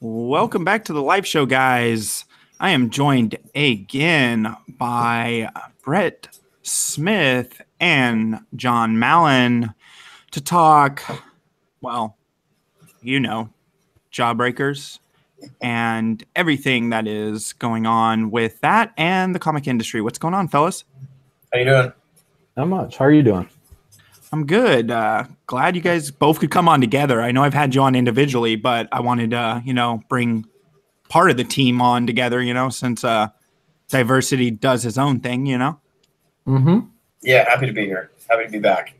Welcome back to the live show, guys. I am joined again by Brett Smith and Jon Malin to talk, well, you know, Jawbreakers and everything that is going on with that and the comic industry. What's going on, fellas? How you doing? Not much. How are you doing? I'm good. Glad you guys both could come on together. I know I've had you on individually, but I wanted to, bring part of the team on together, since diversity does his own thing, Mm-hmm. Yeah, happy to be here. Happy to be back.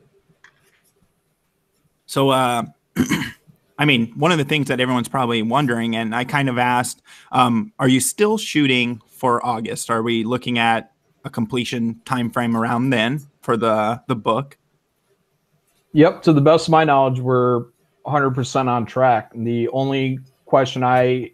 So, one of the things that everyone's probably wondering, and I kind of asked, are you still shooting for August? Are we looking at a completion time frame around then for the book? Yep. To the best of my knowledge, we're 100% on track. And the only question I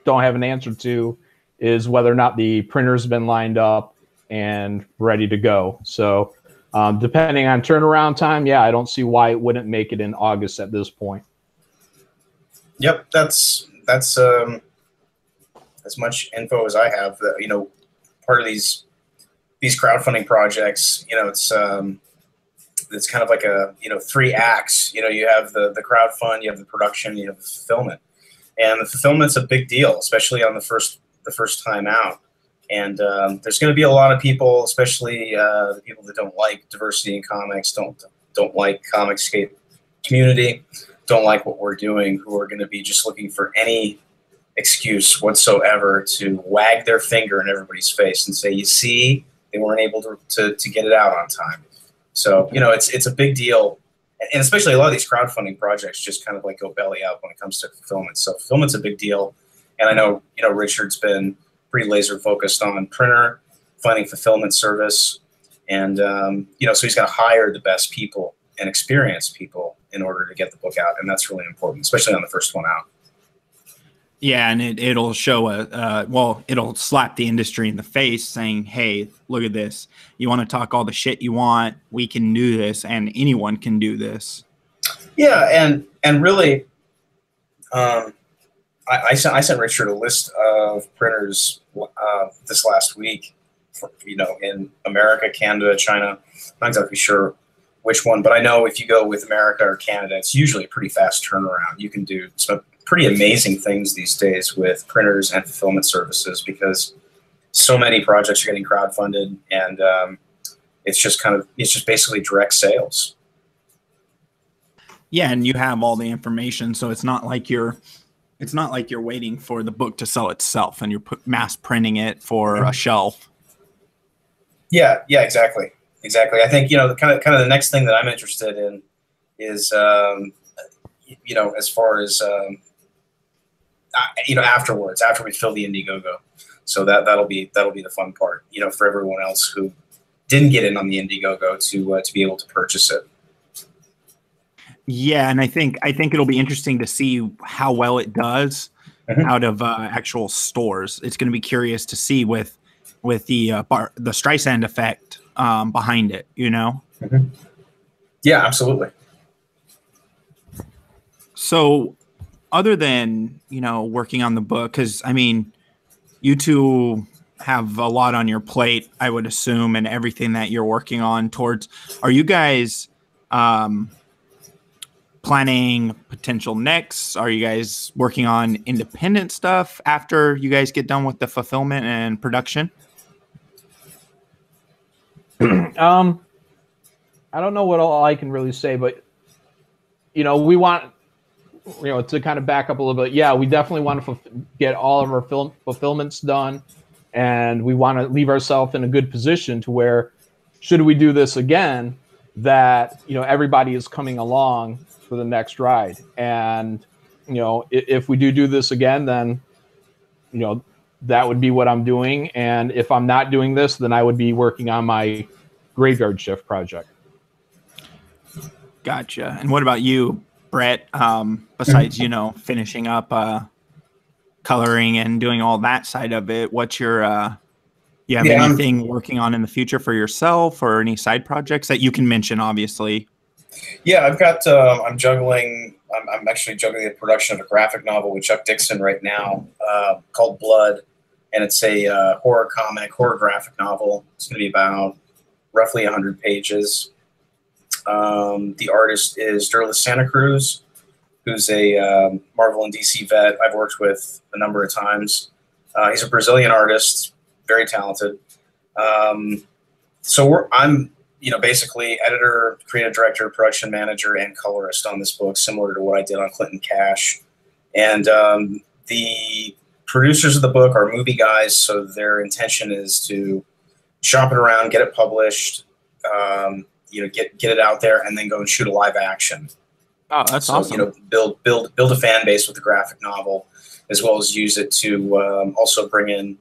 don't have an answer to is whether or not the printer's been lined up and ready to go. So depending on turnaround time, I don't see why it wouldn't make it in August at this point. Yep, that's as much info as I have. That part of these crowdfunding projects, it's kind of like a three acts. You have the crowdfund, you have the production, you have the fulfillment, and the fulfillment's a big deal, especially on the first time out. And there's going to be a lot of people, especially the people that don't like diversity in comics, don't like Comicscape community, don't like what we're doing, who are going to be just looking for any excuse whatsoever to wag their finger in everybody's face and say, you see, they weren't able to get it out on time. So, it's a big deal. And especially a lot of these crowdfunding projects just kind of like go belly up when it comes to fulfillment. So fulfillment's a big deal. And I know, Richard's been pretty laser focused on printer, finding fulfillment service. And, so he's going to hire the best people and experienced people in order to get the book out. And that's really important, especially on the first one out. Yeah, and it'll show it'll slap the industry in the face saying, hey, look at this. You want to talk all the shit you want, we can do this, and anyone can do this. Yeah, and really, I sent Richard a list of printers this last week, in America, Canada, China. I'm not exactly sure which one, but I know if you go with America or Canada, it's usually a pretty fast turnaround. You can do some pretty amazing things these days with printers and fulfillment services because so many projects are getting crowdfunded, and it's just basically direct sales. Yeah, and you have all the information, so it's not like you're waiting for the book to sell itself and you're mass printing it for a shelf. Yeah, exactly. I think kind of the next thing that I'm interested in is as far as afterwards, after we fill the Indiegogo. So that'll be the fun part, for everyone else who didn't get in on the Indiegogo to be able to purchase it. Yeah, and I think it'll be interesting to see how well it does out of actual stores. It's going to be curious to see with the Streisand effect behind it, Mm-hmm. Yeah, absolutely. So other than, working on the book, because, you two have a lot on your plate, I would assume, and everything that you're working on towards. Are you guys planning potential next? Are you guys working on independent stuff after you guys get done with the fulfillment and production? I don't know what all I can really say, but we want to kind of back up a little bit. Yeah, we definitely want to get all of our fulfillments done, and we want to leave ourselves in a good position to where, should we do this again, that everybody is coming along for the next ride. And if we do this again, then that would be what I'm doing. And if I'm not doing this, then I would be working on my graveyard shift project. Gotcha. And what about you, Brett? Besides, finishing up coloring and doing all that side of it, what's your you have anything working on in the future for yourself, or any side projects that you can mention, obviously? Yeah, I've got I'm juggling I'm actually juggling the production of a graphic novel with Chuck Dixon right now called Blood, and it's a horror graphic novel. It's going to be about roughly 100 pages. The artist is Derlis Santa Cruz, who's a Marvel and DC vet I've worked with a number of times. He's a Brazilian artist, very talented. So I'm, basically editor, creative director, production manager, and colorist on this book, similar to what I did on Clinton Cash. And the producers of the book are movie guys, so their intention is to shop it around, get it published, get it out there, and then go and shoot a live action. Oh, that's awesome. Build a fan base with the graphic novel, as well as use it to also bring in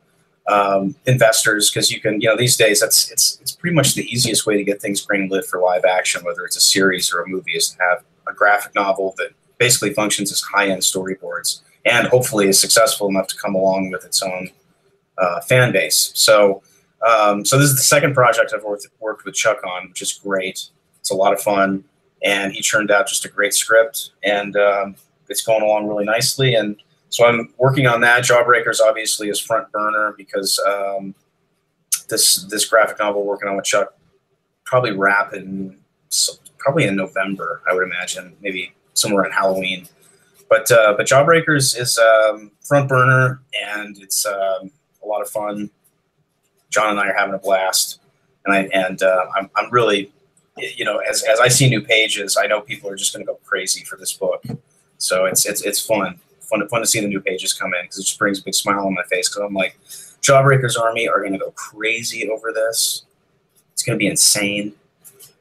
investors, because you can, these days it's pretty much the easiest way to get things greenlit for live action, whether it's a series or a movie, is to have a graphic novel that basically functions as high-end storyboards and hopefully is successful enough to come along with its own fan base. So this is the second project I've worked with Chuck on, which is great. It's a lot of fun, and he turned out just a great script, and it's going along really nicely. And so I'm working on that. Jawbreakers obviously is front burner, because this graphic novel we're working on with Chuck probably wrap in November, I would imagine, maybe somewhere in Halloween. But Jawbreakers is front burner, and it's a lot of fun. John and I are having a blast, and I'm really, as I see new pages, I know people are just going to go crazy for this book. So it's fun to see the new pages come in, because it just brings a big smile on my face, because I'm like, Jawbreakers Army are going to go crazy over this. It's going to be insane,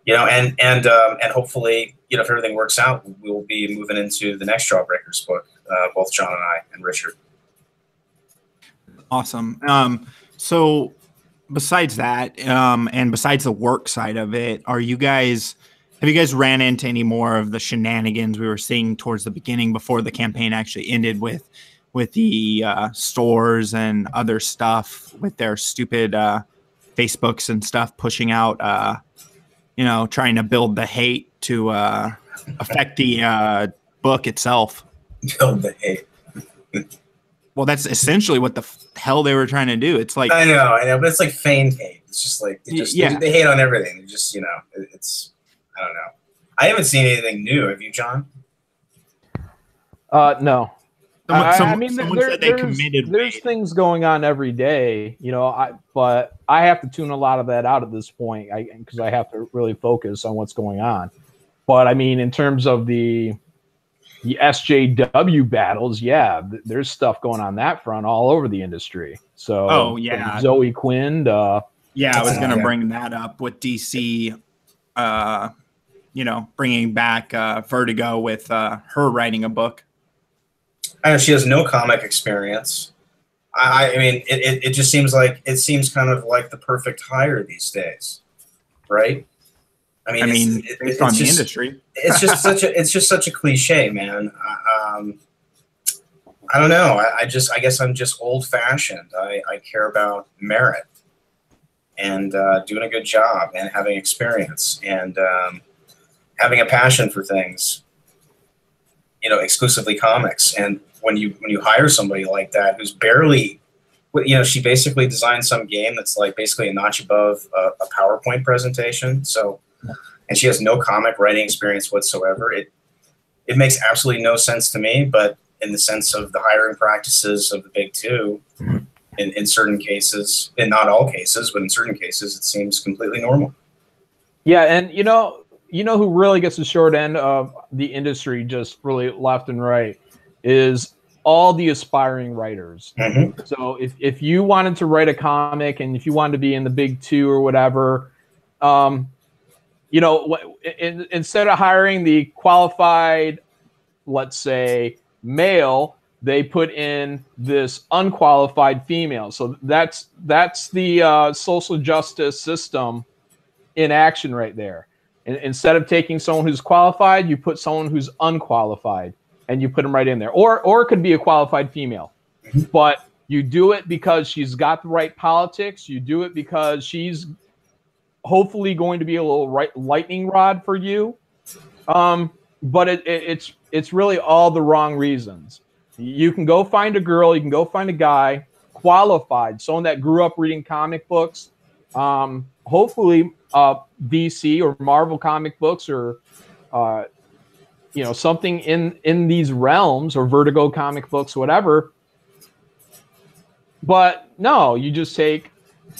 and hopefully, if everything works out, we'll be moving into the next Jawbreakers book, both John and I and Richard. Awesome. So besides that, and besides the work side of it, have you guys ran into any more of the shenanigans we were seeing towards the beginning, before the campaign actually ended, with the stores and other stuff with their stupid Facebooks and stuff pushing out, trying to build the hate to affect the book itself? Build the hate. Well, that's essentially what the hell they were trying to do. It's like, I know, but it's like feigned hate. It's just like they hate on everything. They just, it's, I don't know. I haven't seen anything new. Have you, John? No. Someone said they committed. There's things going on every day, but I have to tune a lot of that out at this point, because I have to really focus on what's going on. But I mean, in terms of the SJW battles, there's stuff going on that front all over the industry. So, Zoe Quinn. I was going to bring that up with DC. Bringing back Vertigo with her writing a book. I know she has no comic experience. I mean, it just seems kind of like the perfect hire these days, right? I mean, based on the industry, it's just such a cliche, man. I don't know. I guess I'm just old fashioned. I care about merit and doing a good job and having experience and having a passion for things. Exclusively comics. And when you hire somebody like that, who's barely, she basically designed some game that's like basically a notch above a PowerPoint presentation. So, and she has no comic writing experience whatsoever. It makes absolutely no sense to me, but in the sense of the hiring practices of the big two, in certain cases, in not all cases, but in certain cases, it seems completely normal. Yeah. And, who really gets the short end of the industry, just really left and right, is all the aspiring writers. Mm-hmm. So if you wanted to write a comic and if you wanted to be in the big two or whatever, instead of hiring the qualified, let's say, male, they put in this unqualified female. So that's the social justice system in action right there. And instead of taking someone who's qualified, you put someone who's unqualified and you put them right in there. Or it could be a qualified female. But you do it because she's got the right politics. You do it because she's hopefully going to be a little lightning rod for you. But it's it's really all the wrong reasons. You can go find a girl, you can go find a guy, qualified, someone that grew up reading comic books, hopefully DC or Marvel comic books, or you know, something in these realms, or Vertigo comic books, whatever. But no, you just take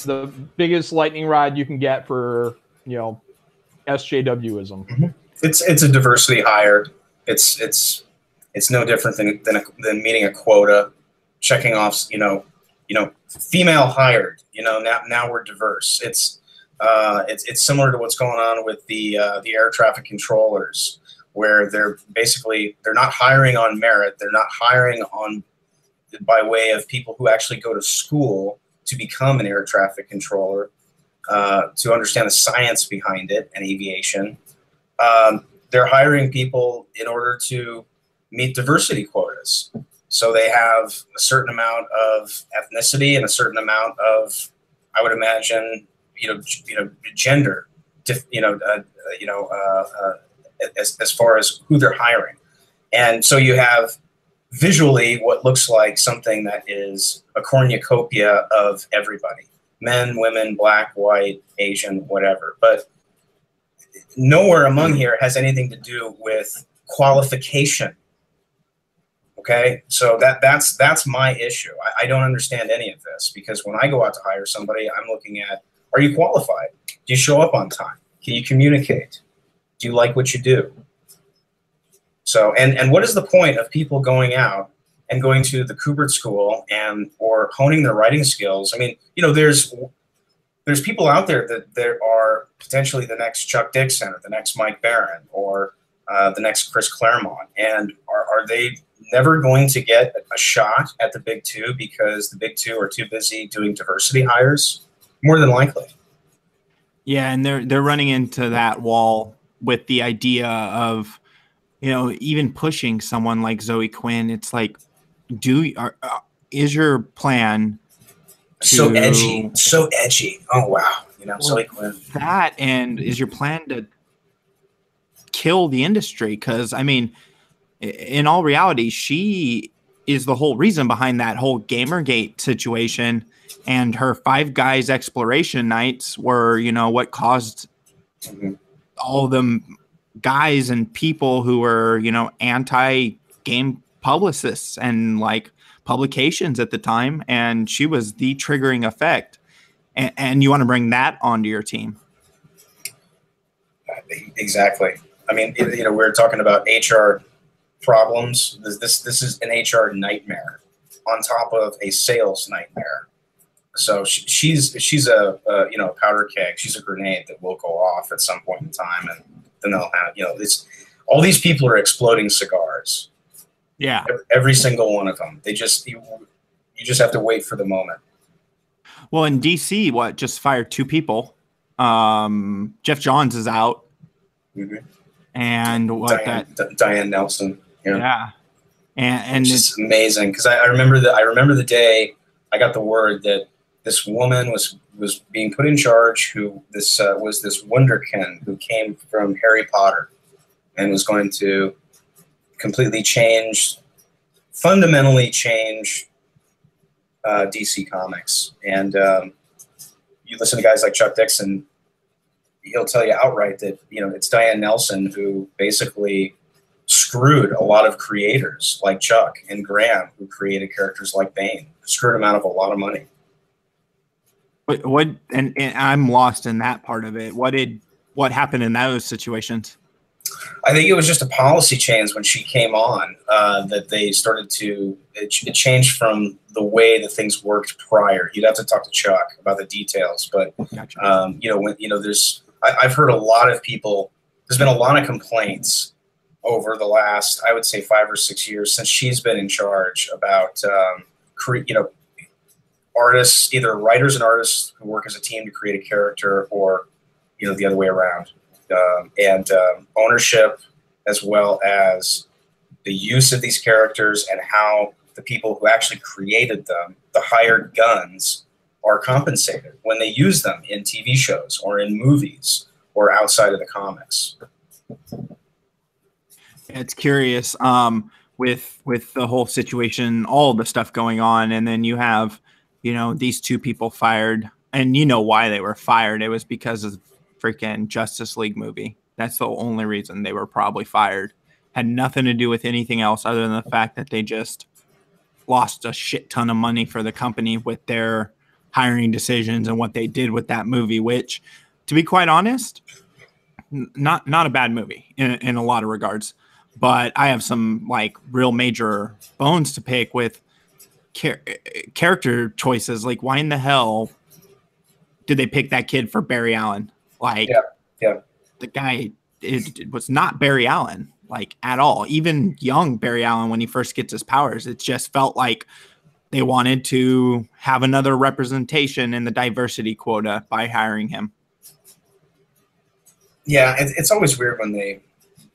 the biggest lightning rod you can get for, you know, SJWism. Mm-hmm. It's a diversity hire. It's no different than meeting a quota, checking off, you know, female hired. You know, now we're diverse. It's similar to what's going on with the air traffic controllers, where they're not hiring on merit. They're not hiring on by way of people who actually go to school to become an air traffic controller, to understand the science behind it and aviation. They're hiring people in order to meet diversity quotas. So they have a certain amount of ethnicity and a certain amount of, I would imagine, gender, as far as who they're hiring. And so you have visually what looks like something that is a cornucopia of everybody: men, women, black, white, Asian, whatever. But nowhere among here has anything to do with qualification. Okay, so that's my issue. I don't understand any of this, because when I go out to hire somebody, I'm looking at, are you qualified? Do you show up on time? Can you communicate? Do you like what you do? So, and what is the point of people going out and going to the Kubert School or honing their writing skills? I mean, there's people out there that there are potentially the next Chuck Dixon or the next Mike Barron or the next Chris Claremont, and are they never going to get a shot at the Big Two because the Big Two are too busy doing diversity hires? More than likely. Yeah, and they're running into that wall with the idea of, even pushing someone like Zoe Quinn. It's like, is your plan so edgy? Oh wow, Zoe Quinn. That, and is your plan to kill the industry? Because I mean, in all reality, she is the whole reason behind that whole Gamergate situation, and her Five Guys exploration nights were, what caused all of them guys and people who were, anti-game publicists and like publications at the time, and she was the triggering effect. And you want to bring that onto your team. Exactly. I mean, we're talking about HR problems. This is an HR nightmare on top of a sales nightmare. So she's a powder keg. She's a grenade that will go off at some point in time, and then they'll have all these people are exploding cigars. Yeah, every single one of them. They just you just have to wait for the moment. Well, in DC, just fired 2 people. Jeff Johns is out, and Diane Nelson. Yeah, and it's amazing, because I remember the day I got the word that this woman was being put in charge, who was this wonderkin who came from Harry Potter and was going to completely fundamentally change DC Comics. And you listen to guys like Chuck Dixon, he'll tell you outright that it's Diane Nelson who basically screwed a lot of creators like Chuck and Graham, who created characters like Bane, screwed them out of a lot of money. And I'm lost in that part of it. What happened in those situations? I think it was just a policy change when she came on, that they started to, it changed from the way that things worked prior. You'd have to talk to Chuck about the details, but gotcha. I've heard a lot of people, there's been a lot of complaints over the last, I would say, 5 or 6 years since she's been in charge about, artists, either writers and artists who work as a team to create a character, or, the other way around. And ownership, as well as the use of these characters and how the people who actually created them, the hired guns, are compensated when they use them in TV shows or in movies or outside of the comics. It's curious. With the whole situation, all the stuff going on, and then you have, these two people fired, and you know why they were fired. It was because of the freaking Justice League movie. That's the only reason they were probably fired. Had nothing to do with anything else other than the fact that they just lost a shit ton of money for the company with their hiring decisions and what they did with that movie, which, to be quite honest, not a bad movie in a lot of regards. But I have some like real major bones to pick with character choices. Like, why in the hell did they pick that kid for Barry Allen? Like, the guy it was not Barry Allen, like, at all. Even young Barry Allen, when he first gets his powers, it just felt like they wanted to have another representation in the diversity quota by hiring him. Yeah, it's always weird when they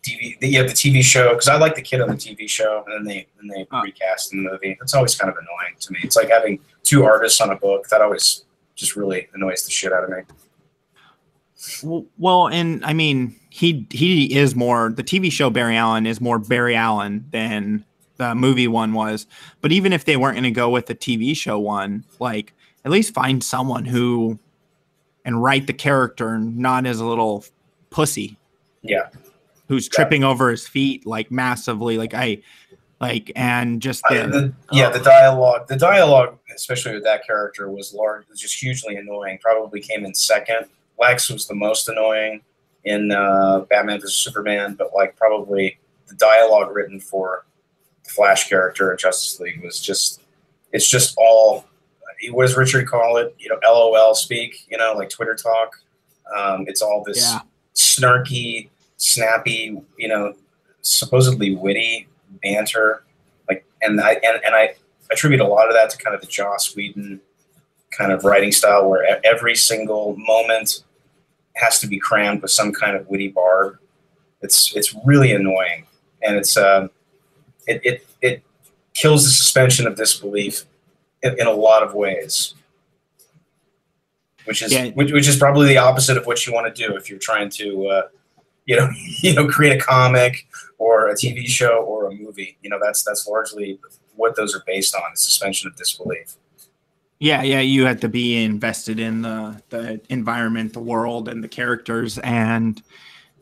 have the TV show, because I like the kid on the TV show, and then they recast in the movie. It's always kind of annoying to me. It's like having two artists on a book. That always just really annoys the shit out of me. Well, and I mean, he is more, the TV show Barry Allen is more Barry Allen than the movie one was. But even if they weren't going to go with the TV show one, like, at least find someone who and write the character not as a little pussy. Yeah. Who's tripping over his feet like massively, and just the dialogue, especially with that character, was just hugely annoying. Probably came in second. Lex was the most annoying in Batman vs Superman, but like probably the dialogue written for the Flash character in Justice League was it's just all, what does Richard call it? LOL speak, like Twitter talk. It's all this snarky, snappy, supposedly witty banter, and I attribute a lot of that to kind of the Joss Whedon kind of writing style, where every single moment has to be crammed with some kind of witty barb. It's really annoying, and it kills the suspension of disbelief in a lot of ways, which is probably the opposite of what you want to do if you're trying to create a comic or a TV show or a movie. That's largely what those are based on, is suspension of disbelief. Yeah, you have to be invested in the environment, the world, and the characters, and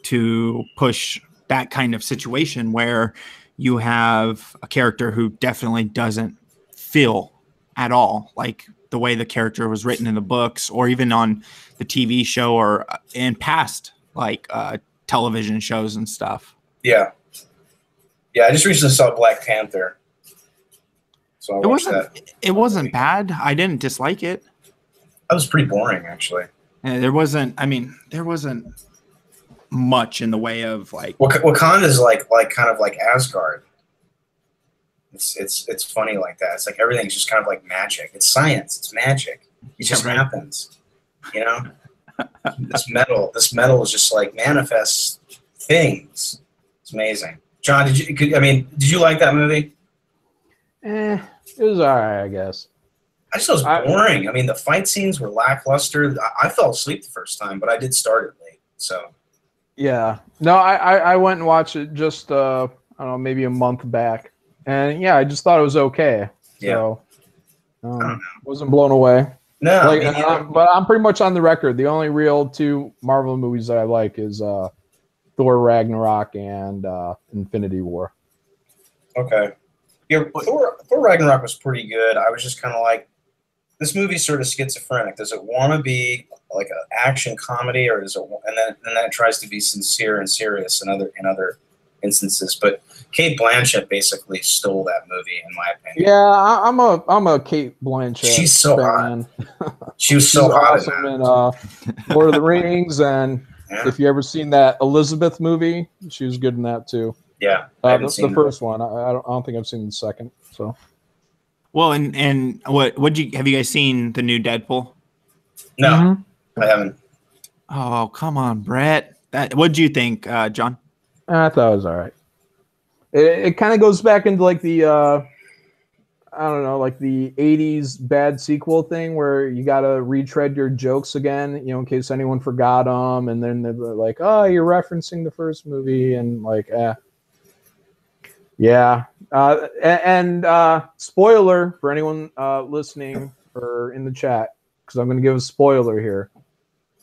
to push that kind of situation where you have a character who definitely doesn't feel at all like the way the character was written in the books, or even on the TV show, or in past television shows and stuff. Yeah. I just recently saw Black Panther. So it wasn't bad. I didn't dislike it. That was pretty boring, actually. Yeah, there wasn't much in the way of like Wakanda is like kind of like Asgard. It's funny like that. It's like everything's just kind of like magic. It's science. It's magic. It just happens. This metal is just like manifests things. It's amazing. John, did you like that movie? It was all right, I guess. I just thought it was boring. I mean, the fight scenes were lackluster. I fell asleep the first time, but I did start it late. So. Yeah. No, I went and watched it just I don't know, maybe a month back, and yeah, I just thought it was okay. Yeah. So wasn't blown away. No, but I'm pretty much on the record. The only real two Marvel movies that I like is Thor Ragnarok and Infinity War. Okay. Yeah, Thor Ragnarok was pretty good. I was just kind of like, this movie's sort of schizophrenic. Does it want to be like an action comedy, or does it? And then it tries to be sincere and serious in other instances. But Kate Blanchett basically stole that movie, in my opinion. Yeah, I'm a Kate Blanchett. She's so fan. Hot. She was so hot awesome in Lord of the Rings, and if you ever seen that Elizabeth movie, she was good in that too. Yeah, the first one. I don't think I've seen the second. So, well, and have you guys seen the new Deadpool? No, I haven't. Oh, come on, Brett. What'd you think, John? I thought it was all right. It kind of goes back into like the I don't know, like the 80s bad sequel thing where you got to retread your jokes again, in case anyone forgot them, and then they're like, "Oh, you're referencing the first movie," and like, Yeah. Spoiler for anyone listening or in the chat, because I'm going to give a spoiler here.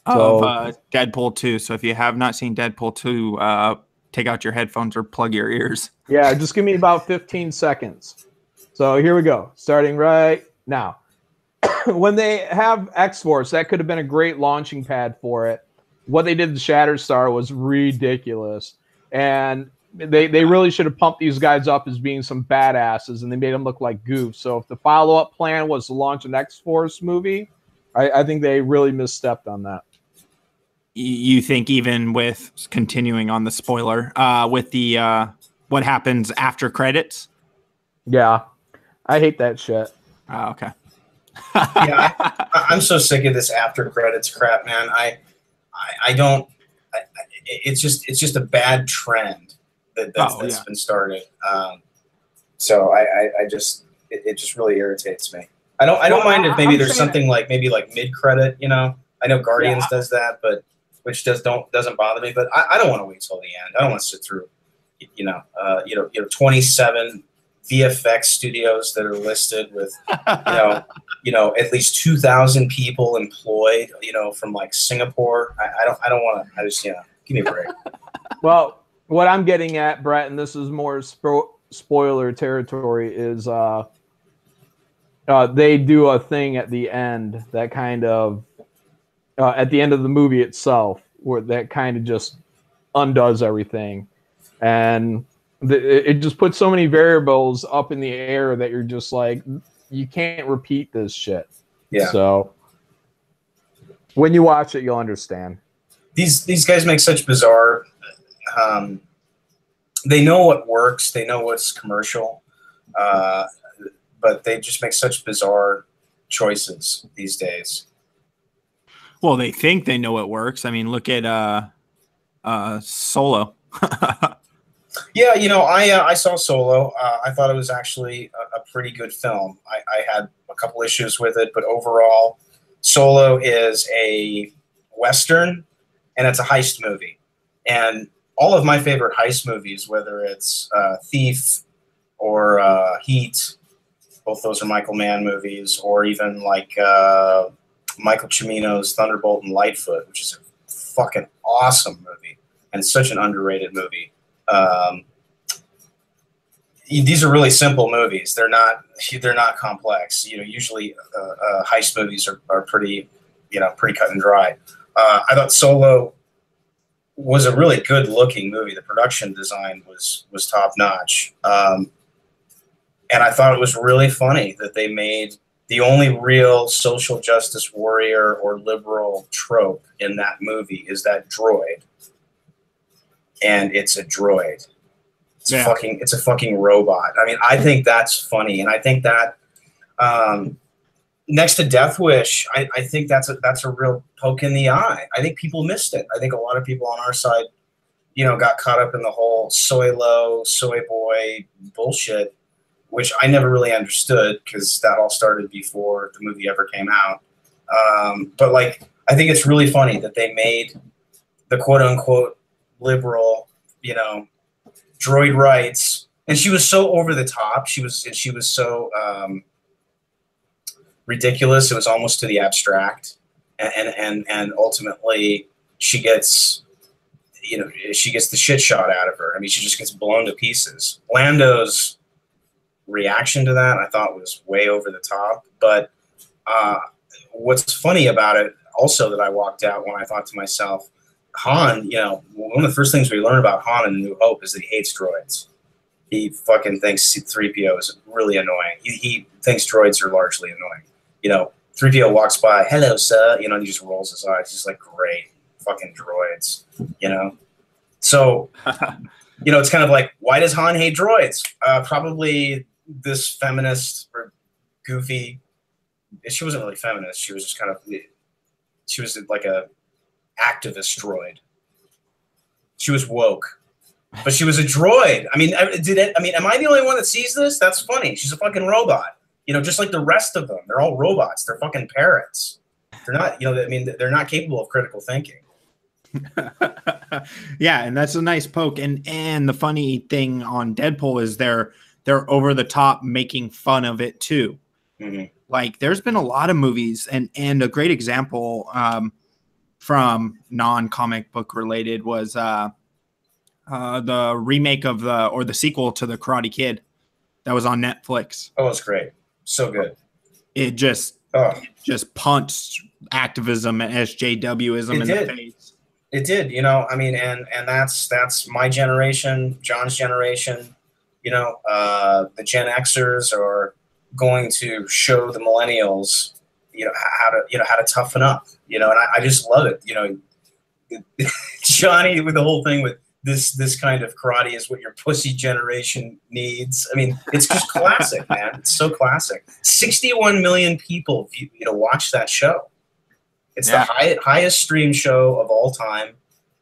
Of Deadpool 2. So if you have not seen Deadpool 2, take out your headphones or plug your ears. Yeah, just give me about 15 seconds. So here we go, starting right now. When they have X-Force, that could have been a great launching pad for it. What they did to Shatterstar was ridiculous. And they really should have pumped these guys up as being some badasses, and they made them look like goofs. So if the follow-up plan was to launch an X-Force movie, I think they really misstepped on that. You think even with continuing on the spoiler, with the what happens after credits? Yeah, I hate that shit. Oh, okay. Yeah, I'm so sick of this after credits crap, man. I don't. It's just a bad trend that's been started. So it just really irritates me. I don't mind if maybe there's something like mid credit. You know, I know Guardians does that, but which doesn't bother me. But I don't want to wait till the end. I don't want to sit through 27 VFX studios that are listed with at least 2,000 people employed, from like Singapore. I don't want to. I just give me a break. Well, what I'm getting at, Brett, and this is more spoiler territory, is they do a thing at the end that kind of at the end of the movie itself, where that kind of just undoes everything, and it just puts so many variables up in the air that you're just like, you can't repeat this shit. Yeah. So when you watch it, you'll understand. These guys make such bizarre. They know what works. They know what's commercial, but they just make such bizarre choices these days. Well, they think they know what works. I mean, look at Solo. Yeah, I saw Solo. I thought it was actually a pretty good film. I had a couple issues with it, but overall, Solo is a Western, and it's a heist movie. And all of my favorite heist movies, whether it's Thief or Heat, both those are Michael Mann movies, or even like Michael Cimino's Thunderbolt and Lightfoot, which is a fucking awesome movie and such an underrated movie. These are really simple movies. They're not complex. Usually heist movies are pretty cut and dry. I thought Solo was a really good looking movie. The production design was top notch. And I thought it was really funny that they made the only real social justice warrior or liberal trope in that movie is that droid. And it's a droid. It's a fucking robot. I mean, I think that's funny, and I think that next to Death Wish, I think that's a real poke in the eye. I think people missed it. I think a lot of people on our side, got caught up in the whole soy boy bullshit, which I never really understood because that all started before the movie ever came out. But like, I think it's really funny that they made the quote unquote liberal, droid rights, and she was so over the top. She was so ridiculous. It was almost to the abstract, and ultimately she gets the shit shot out of her. I mean, she just gets blown to pieces. Lando's reaction to that, I thought, was way over the top. But what's funny about it also that I walked out when I thought to myself, Han, one of the first things we learn about Han in A New Hope is that he hates droids. He fucking thinks 3PO is really annoying. He thinks droids are largely annoying. 3PO walks by, hello, sir, and he just rolls his eyes. He's like, great, fucking droids, So, it's kind of like, why does Han hate droids? Probably this feminist or goofy. She wasn't really feminist. She was just she was like a activist droid. She was woke, but she was a droid. I mean, am I the only one that sees this? That's funny. She's a fucking robot. Just like the rest of them. They're all robots. They're fucking parrots. They're not, they're not capable of critical thinking. Yeah, and that's a nice poke. And the funny thing on Deadpool is they're over the top making fun of it too. Mm-hmm. Like there's been a lot of movies, and a great example from non-comic book related was the remake of the sequel to the Karate Kid that was on Netflix. Oh, it's great. So good. It just punched activism and SJWism in the face. It did, you know, I mean, and that's my generation, John's generation, you know, the Gen Xers are going to show the millennials, you know, how to toughen up, you know, and I just love it. You know, Johnny with the whole thing with this kind of karate is what your pussy generation needs. I mean, it's just classic, man. It's so classic. 61 million people, watch that show. It's the highest stream show of all time.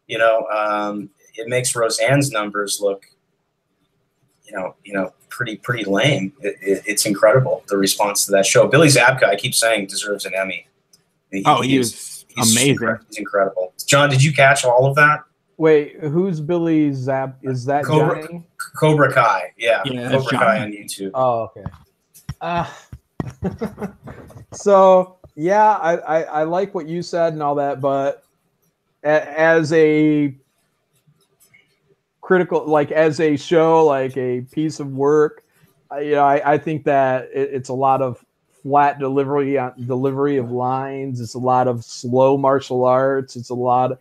You know, it makes Roseanne's numbers look, pretty lame. It's incredible, the response to that show. Billy Zabka, I keep saying, deserves an Emmy. He's amazing. He's incredible. John, did you catch all of that? Wait, who's Billy Zap? Is that Johnny? Cobra Kai, yeah Cobra Kai on YouTube. Oh, okay. So yeah, I like what you said and all that, but as a critical, like as a show, like a piece of work, I think that it's a lot of flat delivery of lines. It's a lot of slow martial arts. It's a lot of,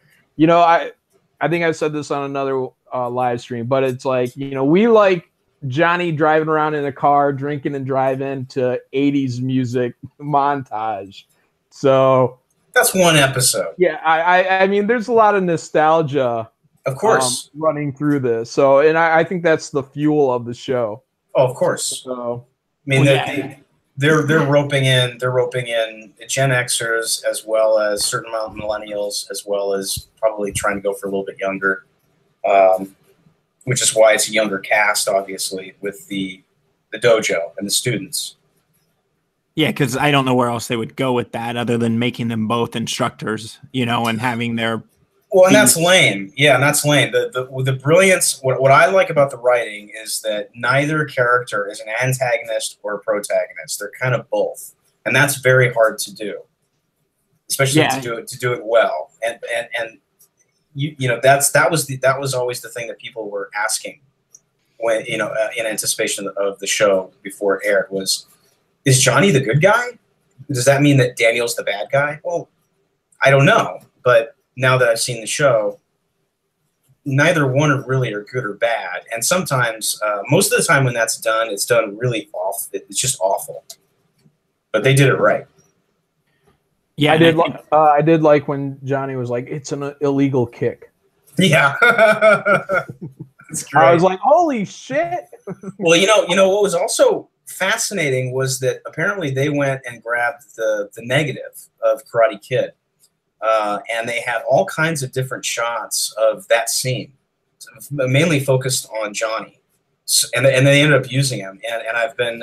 I think I said this on another live stream, but it's like, we like Johnny driving around in a car, drinking and driving to 80s music montage. So that's one episode. Yeah. I mean, there's a lot of nostalgia, of course, running through this. So, and I think that's the fuel of the show. Oh, of course. So, I mean, they're roping in Gen Xers as well as certain amount of millennials, as well as probably trying to go for a little bit younger, which is why it's a younger cast, obviously, with the dojo and the students. Yeah, because I don't know where else they would go with that other than making them both instructors, and having their. Well, and that's lame. Yeah, and that's lame. The brilliance, what I like about the writing is that neither character is an antagonist or a protagonist. They're kind of both. And that's very hard to do. Especially to do it well. And that was always the thing that people were asking when, in anticipation of the show before it aired was, is Johnny the good guy? Does that mean that Daniel's the bad guy? Well, I don't know, but now that I've seen the show, neither one are good or bad. And sometimes, most of the time when that's done, it's done really awful. It's just awful. But they did it right. Yeah, I did like when Johnny was like, "It's an illegal kick." Yeah, that's great. I was like, "Holy shit!" Well, what was also fascinating was that apparently they went and grabbed the negative of Karate Kid. And they had all kinds of different shots of that scene, mainly focused on Johnny, and they ended up using him. And I've been,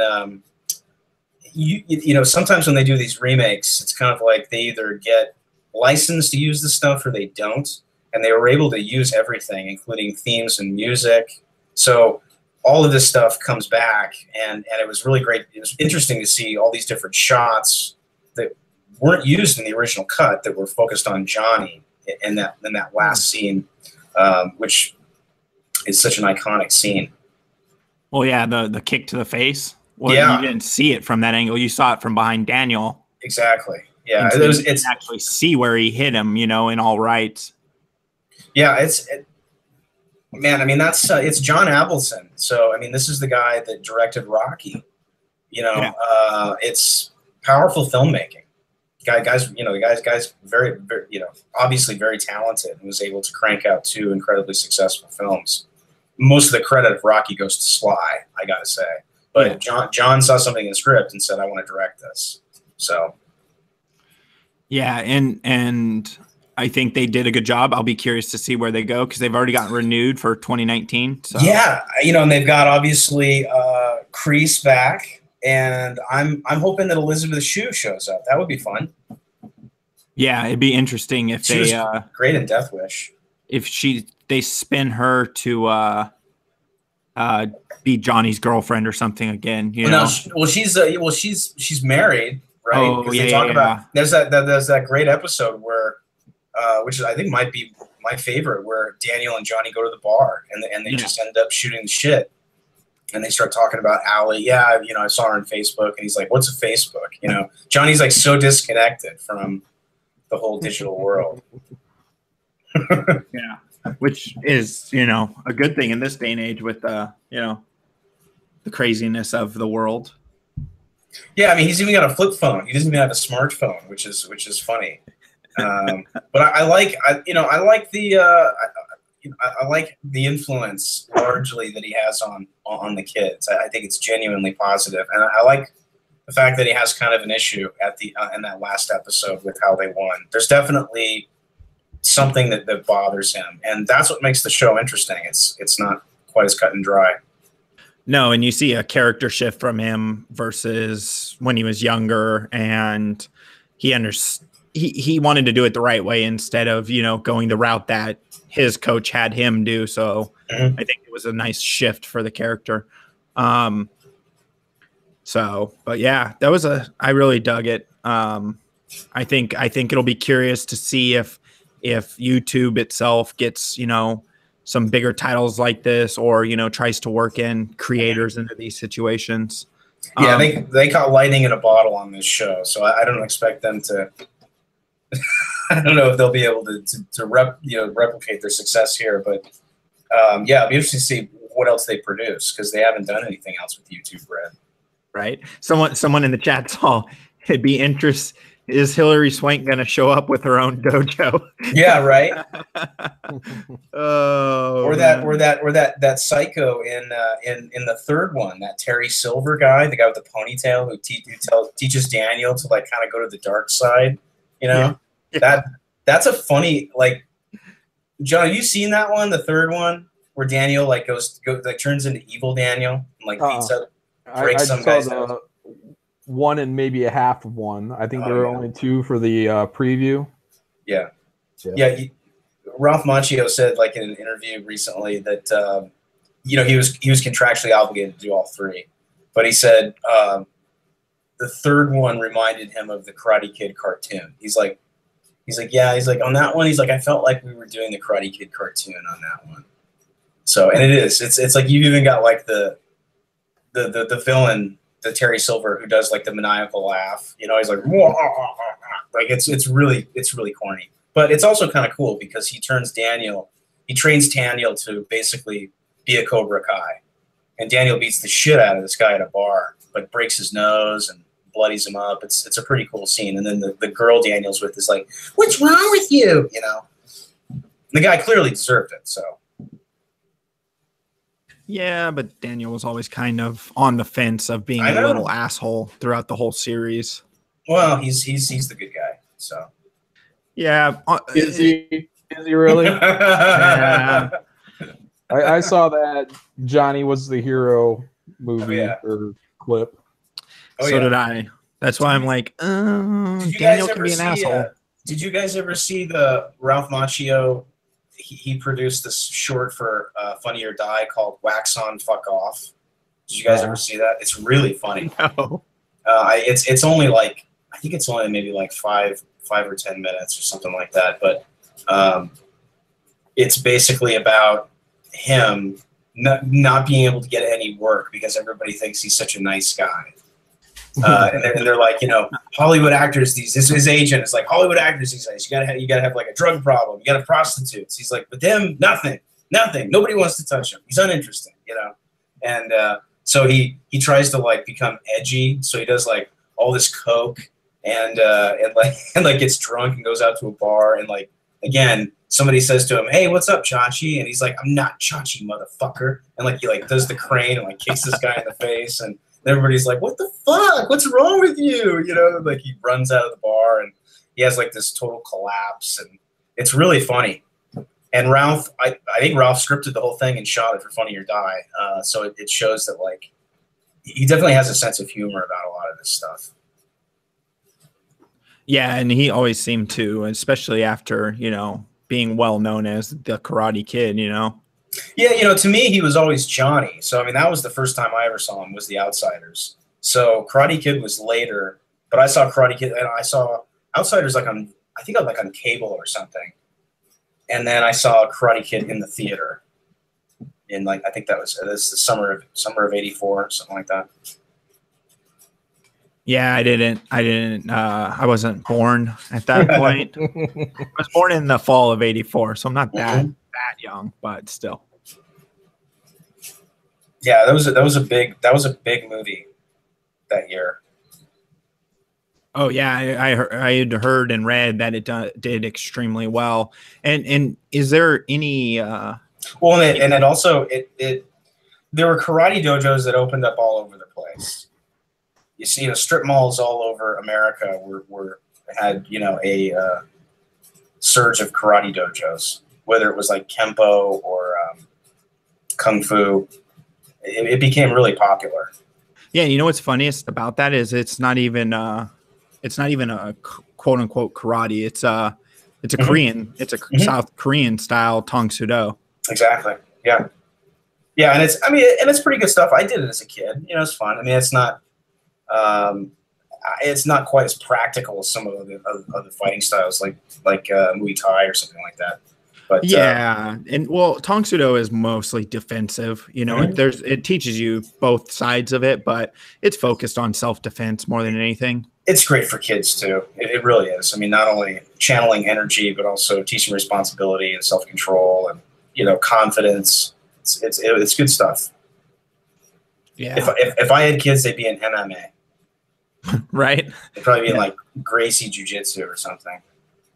sometimes when they do these remakes, it's kind of like they either get licensed to use the stuff or they don't. And they were able to use everything, including themes and music. So all of this stuff comes back, and it was really great. It was interesting to see all these different shots that weren't used in the original cut that were focused on Johnny in that last scene, which is such an iconic scene. Well, yeah, the kick to the face. Well, yeah. You didn't see it from that angle. You saw it from behind Daniel. Exactly. Yeah, so it's actually see where he hit him, in all rights. Yeah, man. I mean, that's it's John Avildsen. So I mean, this is the guy that directed Rocky. It's powerful filmmaking. Guys, very, very, obviously very talented and was able to crank out 2 incredibly successful films. Most of the credit of Rocky goes to Sly, I gotta say. But yeah. John saw something in the script and said, "I want to direct this." So, yeah, and I think they did a good job. I'll be curious to see where they go because they've already gotten renewed for 2019. So. Yeah, and they've got obviously Kreese back. And I'm hoping that Elizabeth Shue shows up. That would be fun. Yeah, it'd be interesting if She was great in Death Wish. If they spin her to be Johnny's girlfriend or something again. You know? She's married, right? Oh, Because yeah, they talk yeah, about there's that great episode where, which I think might be my favorite, where Daniel and Johnny go to the bar and they just end up shooting the shit. And they start talking about Allie. Yeah, you know, I saw her on Facebook, and he's like, "What's a Facebook?" You know, Johnny's like so disconnected from the whole digital world. Yeah, which is, you know, a good thing in this day and age with you know, the craziness of the world. Yeah, I mean, he's even got a flip phone. He doesn't even have a smartphone, which is funny. But I like the influence largely that he has on the kids. I think it's genuinely positive, and I like the fact that he has kind of an issue at the in that last episode with how they won. There's definitely something that bothers him, and that's what makes the show interesting. It's not quite as cut and dry. No, and you see a character shift from him versus when he was younger, and he wanted to do it the right way instead of, you know, going the route that his coach had him do. So I think it was a nice shift for the character. But yeah, I really dug it. I think it'll be curious to see if YouTube itself gets, you know, some bigger titles like this, or, you know, tries to work in creators into these situations. Yeah, they caught lightning in a bottle on this show, so I don't expect them to. I don't know if they'll be able to replicate their success here, but yeah, it'll be interesting to see what else they produce, because they haven't done anything else with YouTube Red. Right. Someone in the chat saw it'd be interesting. Is Hillary Swank going to show up with her own dojo? Yeah, right. Oh, or that psycho in the third one, that Terry Silver guy, the guy with the ponytail who teaches Daniel to like kind of go to the dark side. You know, that's a funny, like, John, have you seen that one, the third one, where Daniel like turns into evil Daniel and like beats up, breaks some guy's house? 1 and maybe a half of 1. I think there were only 2 for the preview. Yeah. Ralph Macchio said, like, in an interview recently that you know, he was contractually obligated to do all 3, but he said the third one reminded him of the Karate Kid cartoon. He's like on that one, he's like, I felt like we were doing the Karate Kid cartoon on that one. So, and it's like you've even got like the villain, the Terry Silver, who does like the maniacal laugh. You know, he's like, like it's really corny, but it's also kind of cool because he trains Daniel to basically be a Cobra Kai, and Daniel beats the shit out of this guy at a bar, like breaks his nose and bloodies him up. It's a pretty cool scene. And then the girl Daniel's with is like, what's wrong with you? You know, the guy clearly deserved it. So. Yeah, but Daniel was always kind of on the fence of being a little asshole throughout the whole series. Well, he's the good guy. So. Yeah. Is he really? Yeah. I saw that Johnny was the hero movie or clip. So did I. That's why I'm like, Daniel can be an asshole. Did you guys ever see the Ralph Macchio? He produced this short for Funny or Die called Wax On, Fuck Off. Did you guys ever see that? It's really funny. No. It's only like, I think it's only maybe like 5 or 10 minutes or something like that. But it's basically about him not being able to get any work because everybody thinks he's such a nice guy. And they're like, you know, Hollywood actors. His agent is like, Hollywood actors these days. You gotta have like a drug problem. You gotta have prostitutes. He's like, but them, nothing. Nobody wants to touch him. He's uninteresting, you know. And so he tries to like become edgy. So he does like all this coke and gets drunk and goes out to a bar and like again somebody says to him, hey, what's up, Chachi? And he's like, I'm not Chachi, motherfucker. And like he like does the crane and like kicks this guy in the face and everybody's like, what the fuck? What's wrong with you? You know, like he runs out of the bar and he has like this total collapse and it's really funny. And Ralph, I think Ralph scripted the whole thing and shot it for Funny or Die. So it shows that like he definitely has a sense of humor about a lot of this stuff. Yeah, and he always seemed to, especially after, being well known as the Karate Kid, Yeah, to me, he was always Johnny. So, I mean, that was the first time I ever saw him was The Outsiders. So Karate Kid was later, but I saw Karate Kid, and I saw Outsiders I think like on cable or something. And then I saw Karate Kid in the theater in I think that's the summer of '84, something like that. Yeah, I wasn't born at that point. I was born in the fall of '84, so I'm not that young, but still. Yeah, that was a big movie that year. Oh yeah, I had heard and read that it did extremely well. And is there any? Well, and it also there were karate dojos that opened up all over the place. You see, strip malls all over America had a surge of karate dojos, whether it was like Kempo or Kung Fu. It became really popular. Yeah, you know what's funniest about that is it's not even a quote unquote karate. It's a Korean. It's a South Korean style Tong Sudo. Exactly. Yeah. Yeah, and it's pretty good stuff. I did it as a kid. It's fun. I mean, it's not quite as practical as some of the other fighting styles like Muay Thai or something like that. But yeah, and well, Tong Sudo is mostly defensive. It teaches you both sides of it, but it's focused on self-defense more than anything. It's great for kids too. It really is. I mean, not only channeling energy, but also teaching responsibility and self-control and confidence. It's good stuff. Yeah. If I had kids, they'd be in MMA. Right. They'd probably be in like Gracie Jiu-Jitsu or something.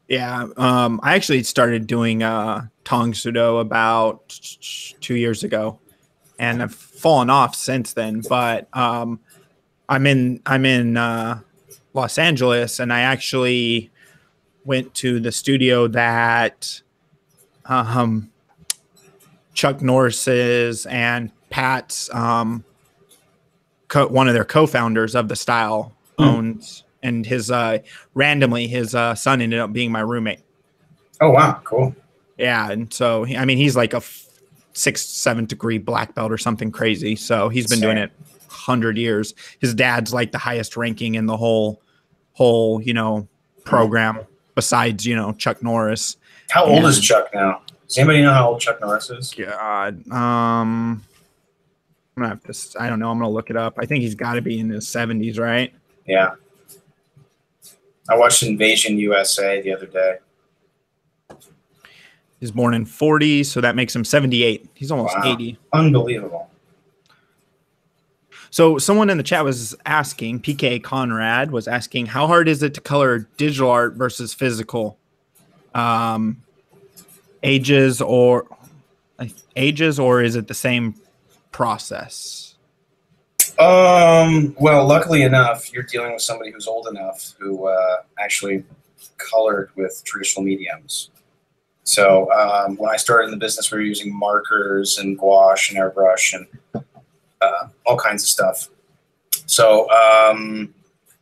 Yeah, I actually started doing Tong Sudo about 2 years ago, and I've fallen off since then. But I'm in Los Angeles, and I actually went to the studio that Chuck Norris's and Pat's one of their co-founders of the style owns. And his randomly his son ended up being my roommate. Oh wow, cool. Yeah, and so he's like a 6-7 degree black belt or something crazy. So he's been doing it 100 years. His dad's like the highest ranking in the whole program besides Chuck Norris. How old is Chuck now? Does anybody know how old Chuck Norris is? God, I'm gonna have to. I don't know. I'm gonna look it up. I think he's got to be in his 70s, right? Yeah. I watched Invasion USA the other day. He's born in 40, so that makes him 78. He's almost 80. Unbelievable. So someone in the chat was asking, PK Conrad was asking, how hard is it to color digital art versus physical? Ages or is it the same process? Well, luckily enough, you're dealing with somebody who's old enough who actually colored with traditional mediums. So when I started in the business, we were using markers and gouache and airbrush and all kinds of stuff. So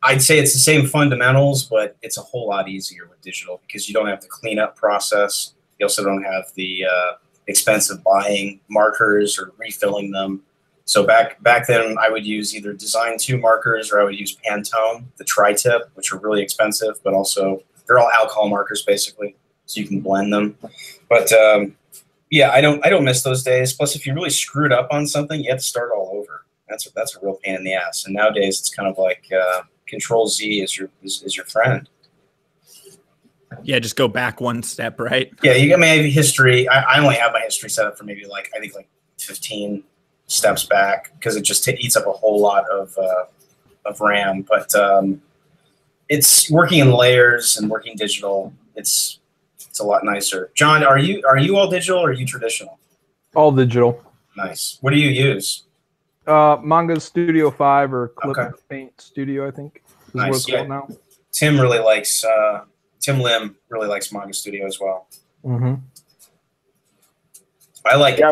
I'd say it's the same fundamentals, but it's a whole lot easier with digital because you don't have the cleanup process. You also don't have the expense of buying markers or refilling them. So back then, I would use either Design 2 markers or I would use Pantone, the tri-tip, which are really expensive, but also they're all alcohol markers basically, so you can blend them. But yeah, I don't miss those days. Plus, if you really screwed up on something, you have to start all over. That's a real pain in the ass. And nowadays, it's kind of like Control Z is your friend. Yeah, just go back one step, right? Yeah, you got my history. I only have my history set up for maybe like 15 steps back because it just eats up a whole lot of RAM. But it's working in layers and working digital. It's a lot nicer. John, are you all digital or are you traditional? All digital. Nice. What do you use? Manga Studio 5 or Clip Paint Studio, I think is nice. what it's called now. Tim really likes Tim Lim really likes Manga Studio as well. Mm-hmm. I like it.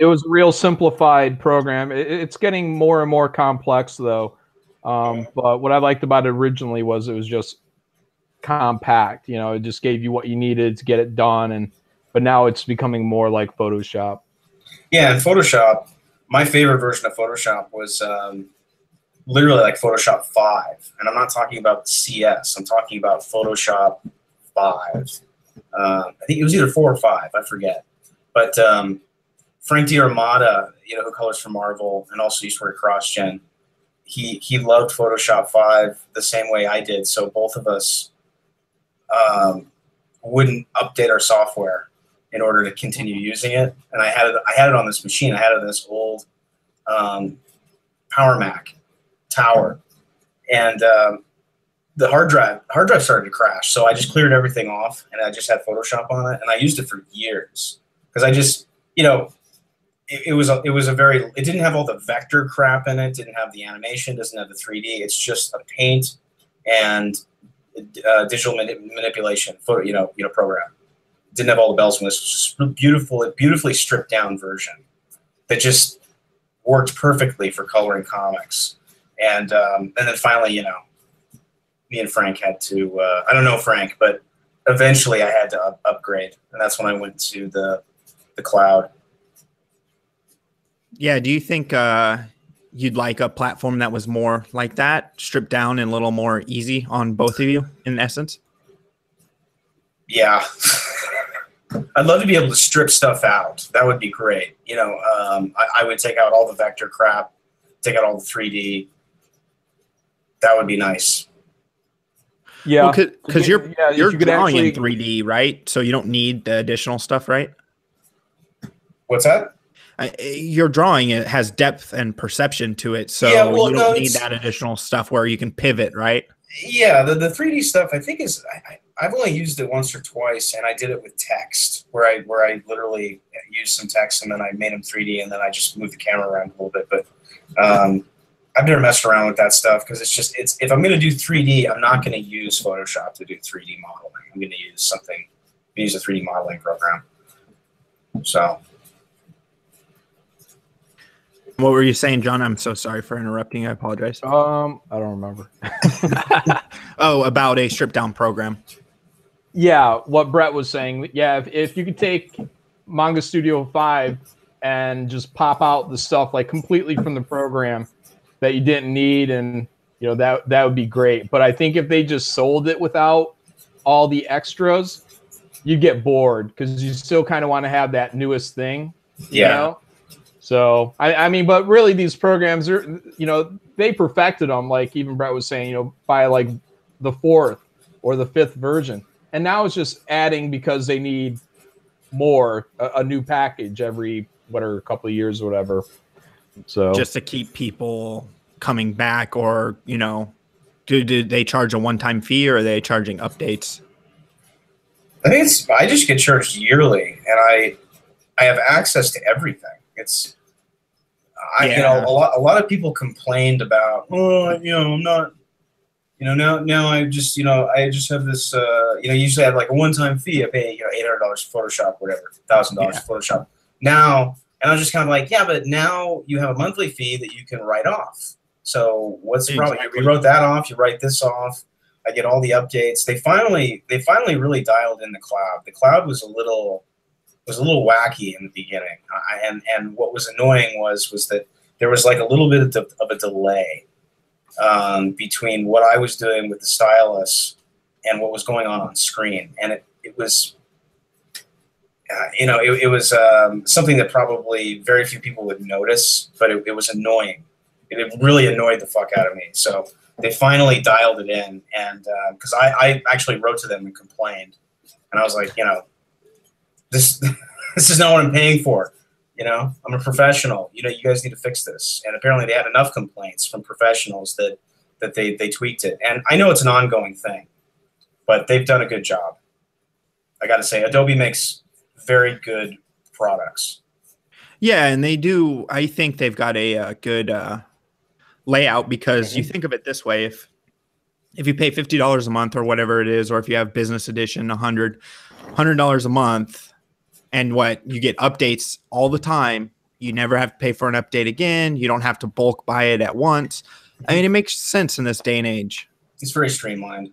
It was a real simplified program. It's getting more and more complex though. But what I liked about it originally was it was just compact. You know, it just gave you what you needed to get it done, but now it's becoming more like Photoshop. Yeah, and Photoshop, my favorite version of Photoshop was literally like Photoshop 5. And I'm not talking about CS. I'm talking about Photoshop 5. I think it was either 4 or 5. I forget. But Frank D'Armata, you know, who colors for Marvel and also used to work CrossGen, he loved Photoshop 5 the same way I did. So both of us wouldn't update our software in order to continue using it. And I had it on this machine. I had it on this old Power Mac Tower, and the hard drive started to crash. So I just cleared everything off, and I just had Photoshop on it, and I used it for years because I just, you know, it didn't have all the vector crap in it, didn't have the animation, doesn't have the 3D. It's just a paint and digital manipulation photo, you know, program. Didn't have all the bells and whistles. Just beautifully stripped down version that just worked perfectly for coloring comics. And then finally, you know, me and Frank had to, I don't know Frank, but eventually I had to upgrade. And that's when I went to the cloud. Yeah. Do you think you'd like a platform that was more like that, stripped down and a little more easy on both of you in essence? Yeah. I'd love to be able to strip stuff out. That would be great. You know, I would take out all the vector crap, take out all the 3D. That would be nice. Yeah, because you're drawing in 3D, right? So you don't need the additional stuff, right? What's that? Your drawing, it has depth and perception to it, so yeah, well, you don't need that additional stuff where you can pivot, right? Yeah, the 3D stuff I think is I've only used it once or twice, and I did it with text where I literally used some text and then I made them 3D and then I just moved the camera around a little bit. But I've never messed around with that stuff because if I'm going to do 3D, I'm not going to use Photoshop to do 3D modeling. I'm going to use a 3D modeling program. So. What were you saying, John? I'm so sorry for interrupting. I apologize. I don't remember. Oh, about a stripped down program. Yeah, what Brett was saying. Yeah, if you could take Manga Studio 5 and just pop out the stuff like completely from the program that you didn't need, and you know that would be great. But I think if they just sold it without all the extras, you'd get bored because you still kind of want to have that newest thing. Yeah. You know? So I mean, but really these programs are, you know, they perfected them. Like even Brett was saying, you know, by like the 4th or the 5th version, and now it's just adding because they need more a new package every a couple of years or whatever. So just to keep people coming back, or you know, do they charge a one-time fee, or are they charging updates? I think I just get charged yearly, and I have access to everything. It's you know, a lot of people complained about, oh, you know, I'm not, you know, now I just have this, you know, usually I have like a one-time fee. I pay, you know, $800 for Photoshop, whatever, $1,000 for Photoshop. Now, and I was just kind of like, yeah, but now you have a monthly fee that you can write off. So what's the problem? You wrote that off, you write this off. I get all the updates. They finally really dialed in the cloud. The cloud was a little wacky in the beginning, and what was annoying was that there was like a little bit of a delay between what I was doing with the stylus and what was going on screen, and it was you know, it was something that probably very few people would notice, but it was annoying. It really annoyed the fuck out of me. So they finally dialed it in, and because I actually wrote to them and complained, and I was like, you know, this is not what I'm paying for. You know, I'm a professional. You know, you guys need to fix this. And apparently they had enough complaints from professionals that they tweaked it. And I know it's an ongoing thing, but they've done a good job. I got to say, Adobe makes very good products. Yeah, and they do. I think they've got a good layout, because you think of it this way: if you pay $50 a month or whatever it is, or if you have business edition, $100 a month, and you get updates all the time, you never have to pay for an update again. You don't have to bulk buy it at once. I mean, it makes sense in this day and age. It's very streamlined.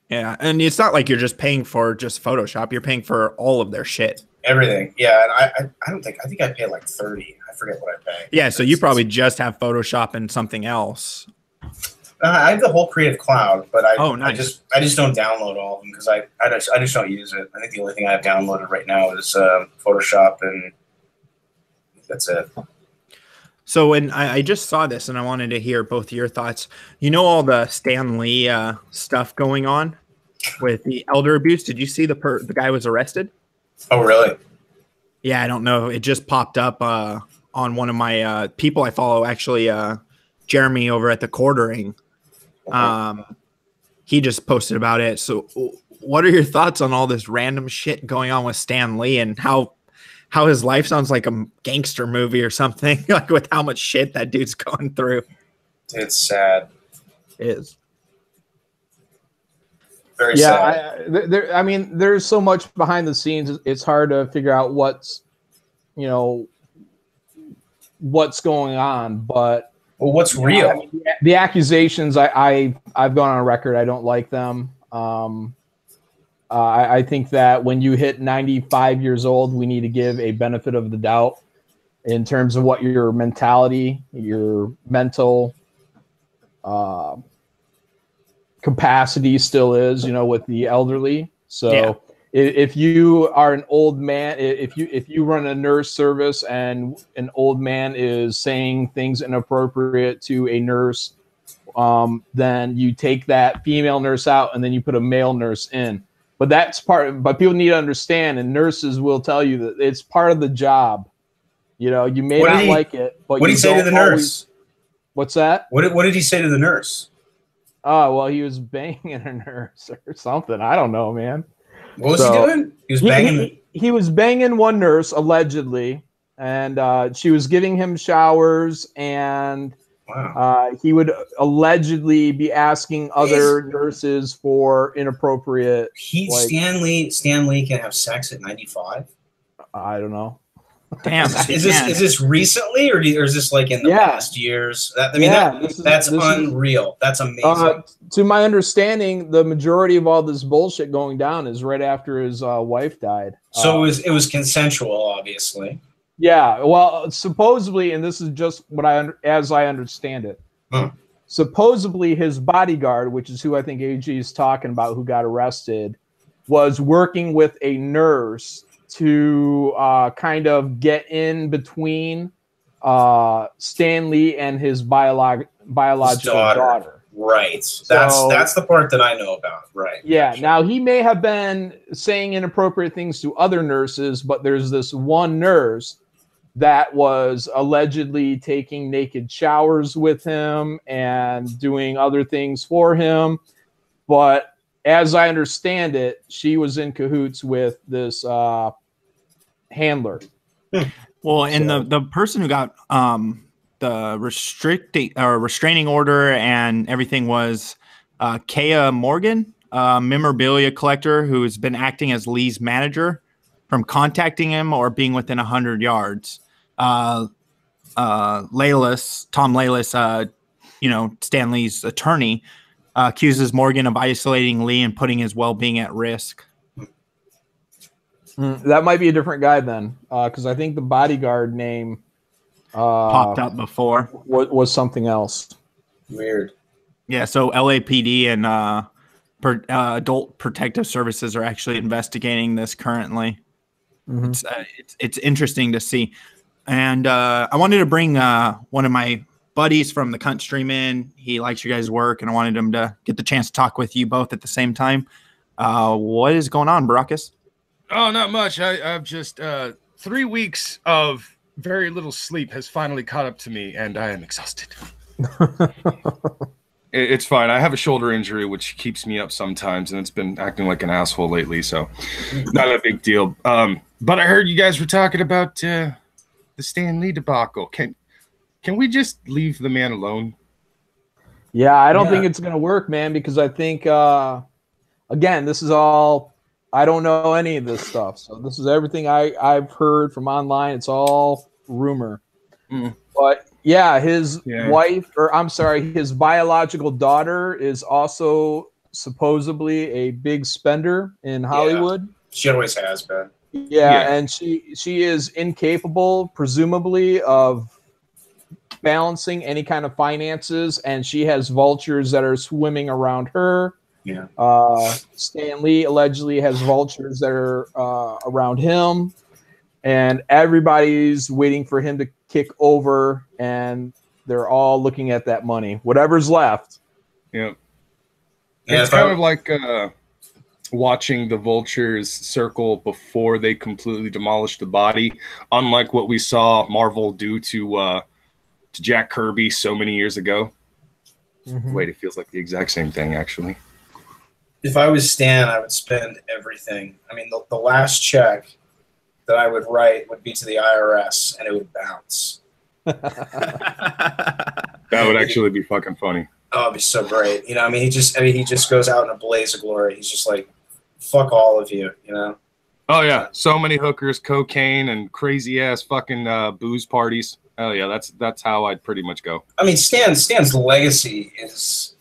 Yeah, and it's not like you're just paying for just Photoshop. You're paying for all of their shit. Everything. Yeah, and I think I pay like 30. I forget what I pay. Yeah, so you probably just have Photoshop and something else. I have the whole Creative Cloud, but nice. I just don't download all of them because I just don't use it. I think the only thing I have downloaded right now is Photoshop, and that's it. So when I just saw this, and I wanted to hear both of your thoughts. You know all the Stan Lee stuff going on with the elder abuse. Did you see the guy was arrested? Oh, really? Yeah, I don't know. It just popped up on one of my people I follow. Actually, Jeremy over at the Quartering. He just posted about it. So, what are your thoughts on all this random shit going on with Stan Lee and how his life sounds like a gangster movie or something, like with how much shit that dude's going through? It's sad. It is. Very sad. I mean, there's so much behind the scenes. It's hard to figure out what's going on. But what's real? I mean, the accusations, I've gone on record. I don't like them. I think that when you hit 95 years old, we need to give a benefit of the doubt in terms of what your mentality, your mental capacity still is, with the elderly. So if you are an old man, if you run a nurse service and an old man is saying things inappropriate to a nurse, then you take that female nurse out and then you put a male nurse in. But but people need to understand, and nurses will tell you that it's part of the job. You may not like it, but what did he say to the nurse? What's that? What did he say to the nurse? Oh, well, he was banging a nurse or something. I don't know, man. What was he doing? He was banging. He was banging one nurse allegedly, and she was giving him showers, and he would allegedly be asking other nurses for inappropriate. Stan Lee can have sex at 95. I don't know. Damn. Is this recently, or is this like in the past years? That's unreal. That's amazing. To my understanding, the majority of all this bullshit going down is right after his wife died. So it was consensual, obviously. Yeah. Well, supposedly, and this is just as I understand it. Supposedly, his bodyguard, which is who I think AG is talking about, who got arrested, was working with a nurse to kind of get in between Stan Lee and his biological daughter. Right. That's the part that I know about. Right. Yeah. Now, he may have been saying inappropriate things to other nurses, but there's this one nurse that was allegedly taking naked showers with him and doing other things for him. But as I understand it, she was in cahoots with this handler. Well, and the person who got the restraining order and everything was Kaya Morgan, memorabilia collector who has been acting as Lee's manager from contacting him or being within 100 yards. Tom Laylis, Stan Lee's attorney, accuses Morgan of isolating Lee and putting his well-being at risk. That might be a different guy then, because I think the bodyguard name popped up before. Was something else. Weird. Yeah, so LAPD and Adult Protective Services are actually investigating this currently. Mm-hmm. It's interesting to see. And I wanted to bring one of my buddies from the Cunt Stream in. He likes your guys' work, and I wanted him to get the chance to talk with you both at the same time. What is going on, Brockus? Oh, not much. I've just 3 weeks of very little sleep has finally caught up to me, and I am exhausted. It's fine. I have a shoulder injury, which keeps me up sometimes, and it's been acting like an asshole lately, so not a big deal. But I heard you guys were talking about the Stan Lee debacle. Can we just leave the man alone? Yeah, I don't think it's going to work, man, because I think, again, this is all... I don't know any of this stuff. So this is everything I've heard from online. It's all rumor. But yeah, his wife, or I'm sorry, his biological daughter is also supposedly a big spender in Hollywood. Yeah, she always has been. Yeah, and she is incapable, presumably, of balancing any kind of finances, and she has vultures that are swimming around her. Yeah. Stan Lee allegedly has vultures that are around him, and everybody's waiting for him to kick over, and they're all looking at that money, whatever's left. Yeah. It's kind of like watching the vultures circle before they completely demolish the body, unlike what we saw Marvel do to Jack Kirby so many years ago. Mm-hmm. Wait, it feels like the exact same thing, actually. If I was Stan, I would spend everything. I mean, the last check that I would write would be to the IRS, and it would bounce. That would actually be fucking funny. Oh, it'd be so great. You know, I mean, he just goes out in a blaze of glory. He's just like, fuck all of you, you know? Oh, yeah. So many hookers, cocaine, and crazy-ass fucking booze parties. Oh, yeah, that's how I'd pretty much go. I mean, Stan's legacy is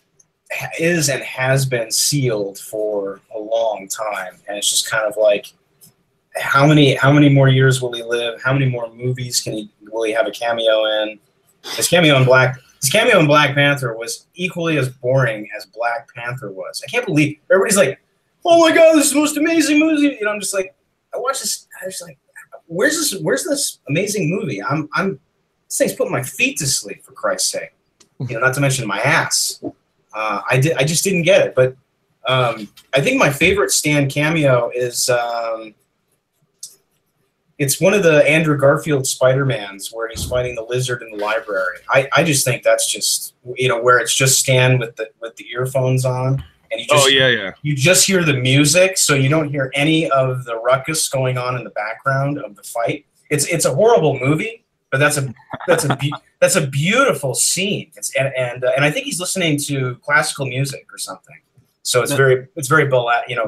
and has been sealed for a long time. And it's just kind of like, how many more years will he live? How many more movies will he have a cameo in? His cameo in Black Panther was equally as boring as Black Panther was. I can't believe everybody's like, "Oh my god, this is the most amazing movie!" You know, I'm just like, I watched this. I was like, "Where's this amazing movie?" This thing's putting my feet to sleep, for Christ's sake. You know, not to mention my ass. I just didn't get it. But I think my favorite Stan cameo is. It's one of the Andrew Garfield Spider-Mans where he's fighting the lizard in the library. I just think that's just, you know, where it's just Stan with the earphones on, and you just hear the music, so you don't hear any of the ruckus going on in the background of the fight. It's a horrible movie, but that's a beautiful scene. And I think he's listening to classical music or something. So it's very balletic and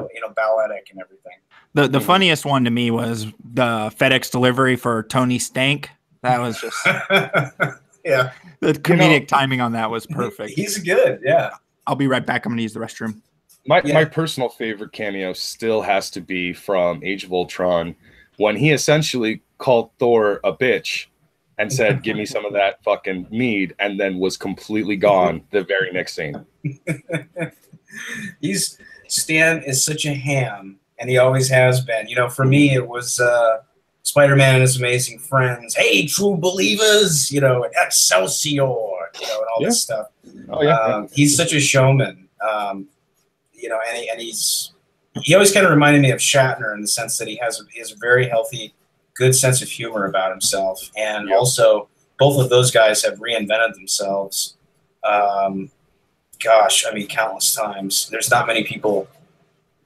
everything. The funniest one to me was the FedEx delivery for Tony Stank. That was just yeah. The comedic timing on that was perfect. He's good, yeah. I'll be right back. I'm gonna use the restroom. My personal favorite cameo still has to be from Age of Ultron, when he essentially called Thor a bitch and said, "Give me some of that fucking mead," and then was completely gone the very next scene. Stan is such a ham. And he always has been. You know, for me, it was Spider-Man and His Amazing Friends. Hey, true believers! You know, and Excelsior! You know, and all this stuff. Oh, yeah. He's such a showman. You know, and he always kind of reminded me of Shatner in the sense that he has a very healthy, good sense of humor about himself. And also, both of those guys have reinvented themselves. Gosh, I mean, countless times. There's not many people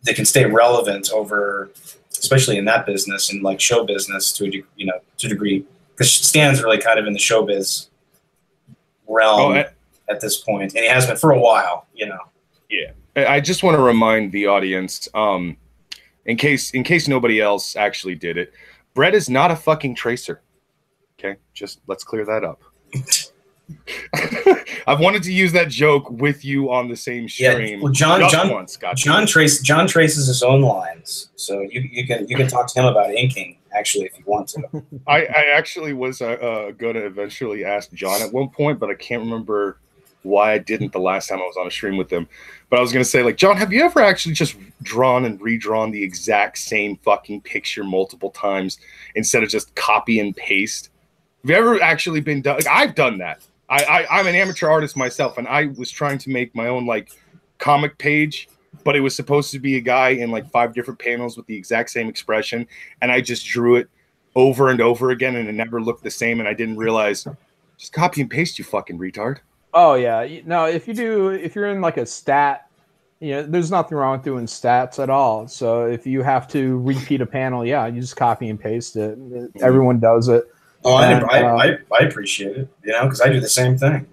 that can stay relevant over, especially in that business and like show business to a degree, because Stan's really kind of in the showbiz realm at this point, and he has been for a while, you know. Yeah, I just want to remind the audience, in case nobody else actually did it, Brett is not a fucking tracer. Okay, just let's clear that up. I've wanted to use that joke with you on the same stream. Yeah, well, John traces his own lines, so you can talk to him about inking actually if you want to. I actually was going to eventually ask John at one point, but I can't remember why I didn't the last time I was on a stream with him. But I was going to say, like, John, have you ever actually just drawn and redrawn the exact same fucking picture multiple times instead of just copy and paste? Have you ever actually been done? Like, I've done that. I'm an amateur artist myself, and I was trying to make my own like comic page, but it was supposed to be a guy in like 5 different panels with the exact same expression, and I just drew it over and over again, and it never looked the same, and I didn't realize, just copy and paste, you fucking retard. Oh yeah, no. If you're in like a stat, you know, there's nothing wrong with doing stats at all. So if you have to repeat a panel, yeah, you just copy and paste it. Everyone does it. Oh, I appreciate it, you know, because I do the same thing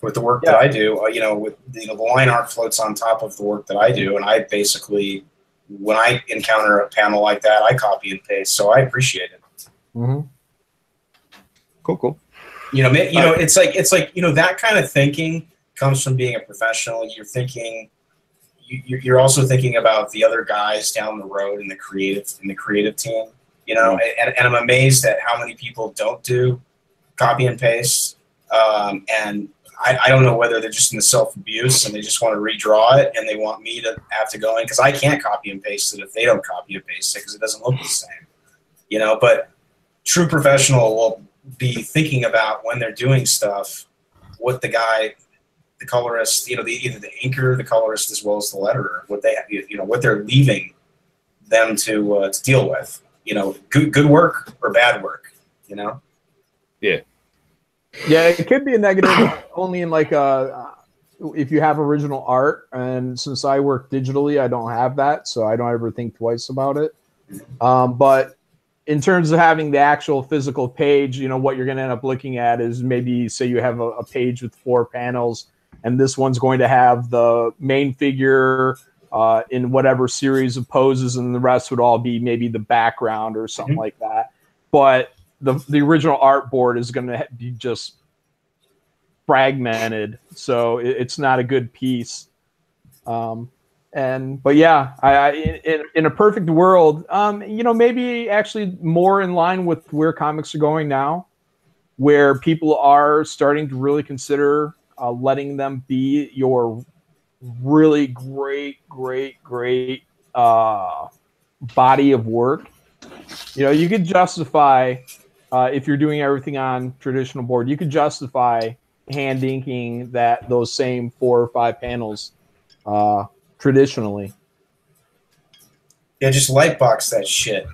with the work that I do. You know, with the line art floats on top of the work that I do, and I basically, when I encounter a panel like that, I copy and paste. So I appreciate it. Cool. You know, it's like you know, that kind of thinking comes from being a professional. You're thinking, you're also thinking about the other guys down the road in the creative team, you know, and I'm amazed at how many people don't do copy and paste. And I don't know whether they're just in the self-abuse and they just want to redraw it and they want me to have to go in, because I can't copy and paste it if they don't copy and paste it because it doesn't look the same, you know. But true professional will be thinking about when they're doing stuff, what the colorist, you know, either the inker, the colorist, as well as the letterer, what they, you know, what they're leaving them to deal with, you know, good work or bad work, you know. Yeah. Yeah, it could be a negative only in like if you have original art, and since I work digitally, I don't have that, so I don't ever think twice about it. But in terms of having the actual physical page, you know, what you're going to end up looking at is maybe, say you have a page with 4 panels, and this one's going to have the main figure in whatever series of poses, and the rest would all be maybe the background or something like that. But the original art board is going to be just fragmented, so it's not a good piece. But yeah, in a perfect world, you know, maybe actually more in line with where comics are going now, where people are starting to really consider letting them be your really great body of work. You know, you could justify, if you're doing everything on traditional board, you could justify hand inking those same 4 or 5 panels traditionally. Yeah, just lightbox that shit.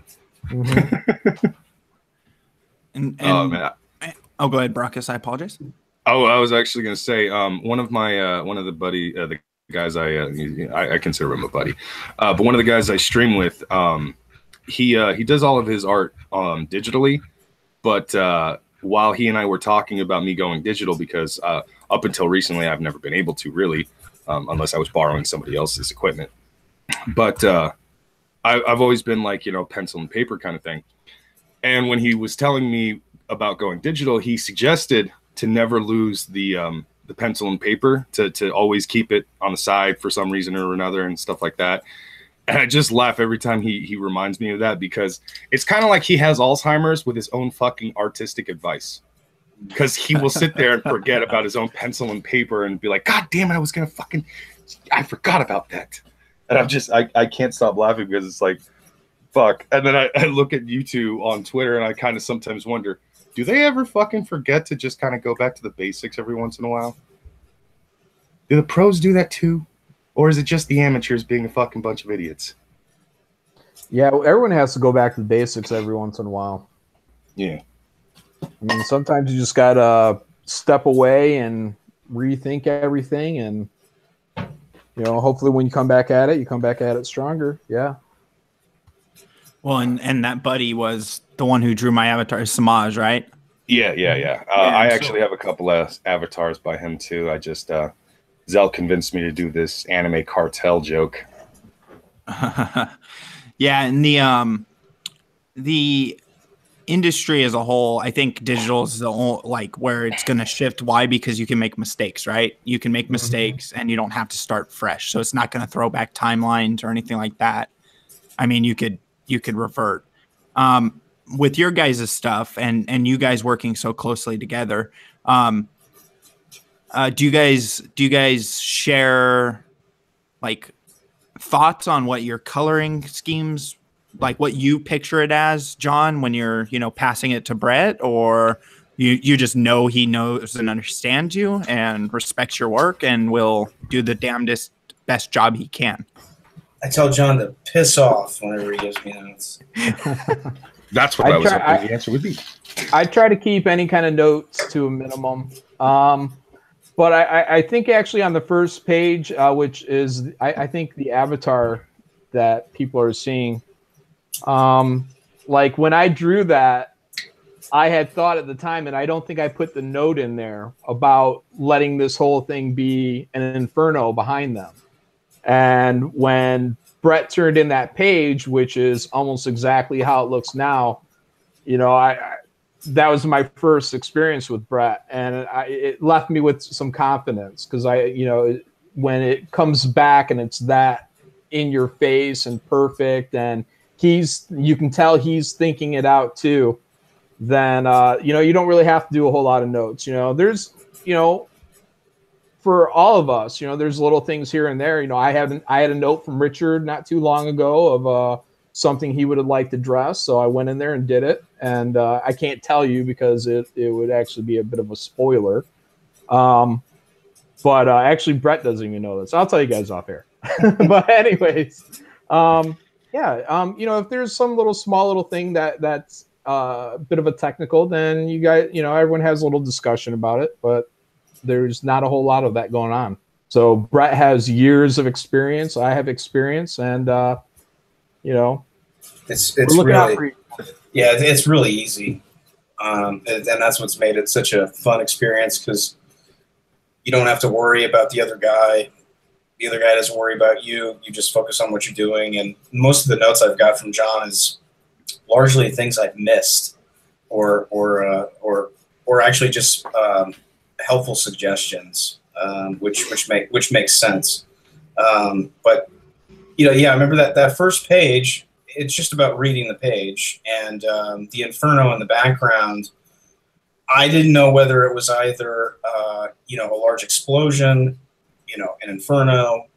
Oh man. Oh, go ahead, Brockus. I apologize. Oh, I was actually going to say, one of the guys I consider him a buddy, but one of the guys I stream with, he does all of his art digitally, but while he and I were talking about me going digital, because up until recently I've never been able to really, unless I was borrowing somebody else's equipment. But I've always been like, you know, pencil and paper kind of thing. And when he was telling me about going digital, he suggested to never lose the pencil and paper, to always keep it on the side for some reason or another and stuff like that. And I just laugh every time he reminds me of that, because it's kind of like he has Alzheimer's with his own fucking artistic advice. Because he will sit there and forget about his own pencil and paper and be like, God damn it, I forgot about that. And I can't stop laughing, because it's like, fuck. And then I look at you two on Twitter and I kind of sometimes wonder, do they ever fucking forget to just kind of go back to the basics every once in a while? Do the pros do that too? Or is it just the amateurs being a fucking bunch of idiots? Yeah, everyone has to go back to the basics every once in a while. Yeah. I mean, sometimes you just gotta step away and rethink everything, and you know, hopefully when you come back at it, you come back at it stronger. Yeah. Well, and that buddy was the one who drew my avatar, Samaj, right? Yeah. I actually have a couple of avatars by him too. I just Zell convinced me to do this anime cartel joke. Yeah, and the industry as a whole, I think digital is the only, like, where it's going to shift. Why? Because you can make mistakes, right? You can make mistakes and you don't have to start fresh. So it's not going to throw back timelines or anything like that. I mean, you could revert. With your guys' stuff and you guys working so closely together, do you guys share like thoughts on what your coloring schemes, like what you picture it as, John, when you're, you know, passing it to Brett, or you just know he knows and understands you and respects your work and will do the damnedest best job he can? I tell John to piss off whenever he gives me notes. That's what I was hoping the answer would be. I try to keep any kind of notes to a minimum. But I think actually on the first page, which is, I think the avatar that people are seeing, like when I drew that, I had thought at the time, and I don't think I put the note in there about letting this whole thing be an inferno behind them. And when Brett turned in that page, which is almost exactly how it looks now, you know, that was my first experience with Brett, and it left me with some confidence, because when it comes back and it's that in your face and perfect, and you can tell he's thinking it out too, then you know, you don't really have to do a whole lot of notes. You know, there's, you know, for all of us, you know, there's little things here and there. You know, I had a note from Richard not too long ago of something he would have liked to dress, so I went in there and did it. And I can't tell you because it would actually be a bit of a spoiler. But actually, Brett doesn't even know this. I'll tell you guys off air. But anyways, yeah, you know, if there's some small little thing that's a bit of a technical, then you guys, you know, everyone has a little discussion about it. But there's not a whole lot of that going on. So Brett has years of experience. I have experience, and you know, it's looking out really, for you. yeah, it's really easy, and that's what's made it such a fun experience, because you don't have to worry about the other guy. The other guy doesn't worry about you. You just focus on what you're doing. And most of the notes I've got from Jon is largely things I've missed, or actually just helpful suggestions, which makes sense. But you know, yeah, I remember that first page. It's just about reading the page, and the inferno in the background. I didn't know whether it was either you know, a large explosion, you know, an inferno,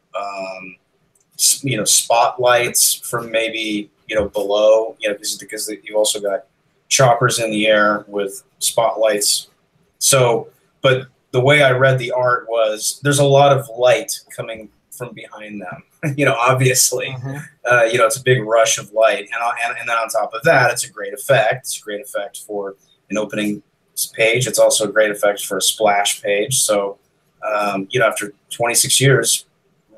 you know, spotlights from maybe, you know, below, you know, because you've also got choppers in the air with spotlights. So, but the way I read the art was there's a lot of light coming from behind them. You know, obviously, you know, it's a big rush of light, and then on top of that, it's a great effect. It's a great effect for an opening page. It's also a great effect for a splash page. So, you know, after 26 years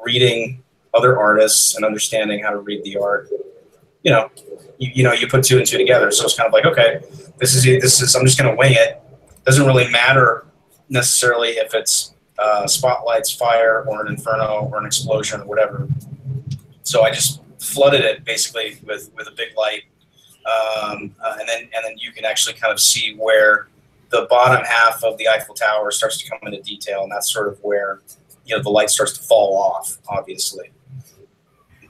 reading other artists and understanding how to read the art, you know, you put two and two together. So it's kind of like, okay, this is I'm just going to wing it. Doesn't really matter necessarily if it's spotlights, fire, or an inferno, or an explosion, or whatever. So I just flooded it basically with a big light, and then you can actually kind of see where the bottom half of the Eiffel Tower starts to come into detail, and that's sort of where, you know, the light starts to fall off, obviously.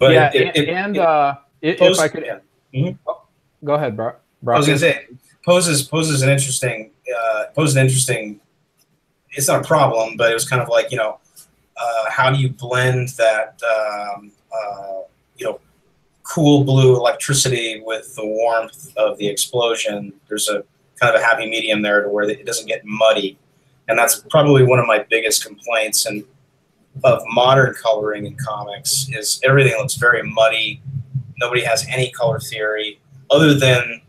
But yeah, if I could, yeah. Mm-hmm. Oh, go ahead, Brockus. I was going to say, poses an interesting. It's not a problem, but it was kind of like, you know, how do you blend that, you know, cool blue electricity with the warmth of the explosion? There's a kind of a happy medium there to where it doesn't get muddy. And that's probably one of my biggest complaints of modern coloring in comics is everything looks very muddy. Nobody has any color theory other than,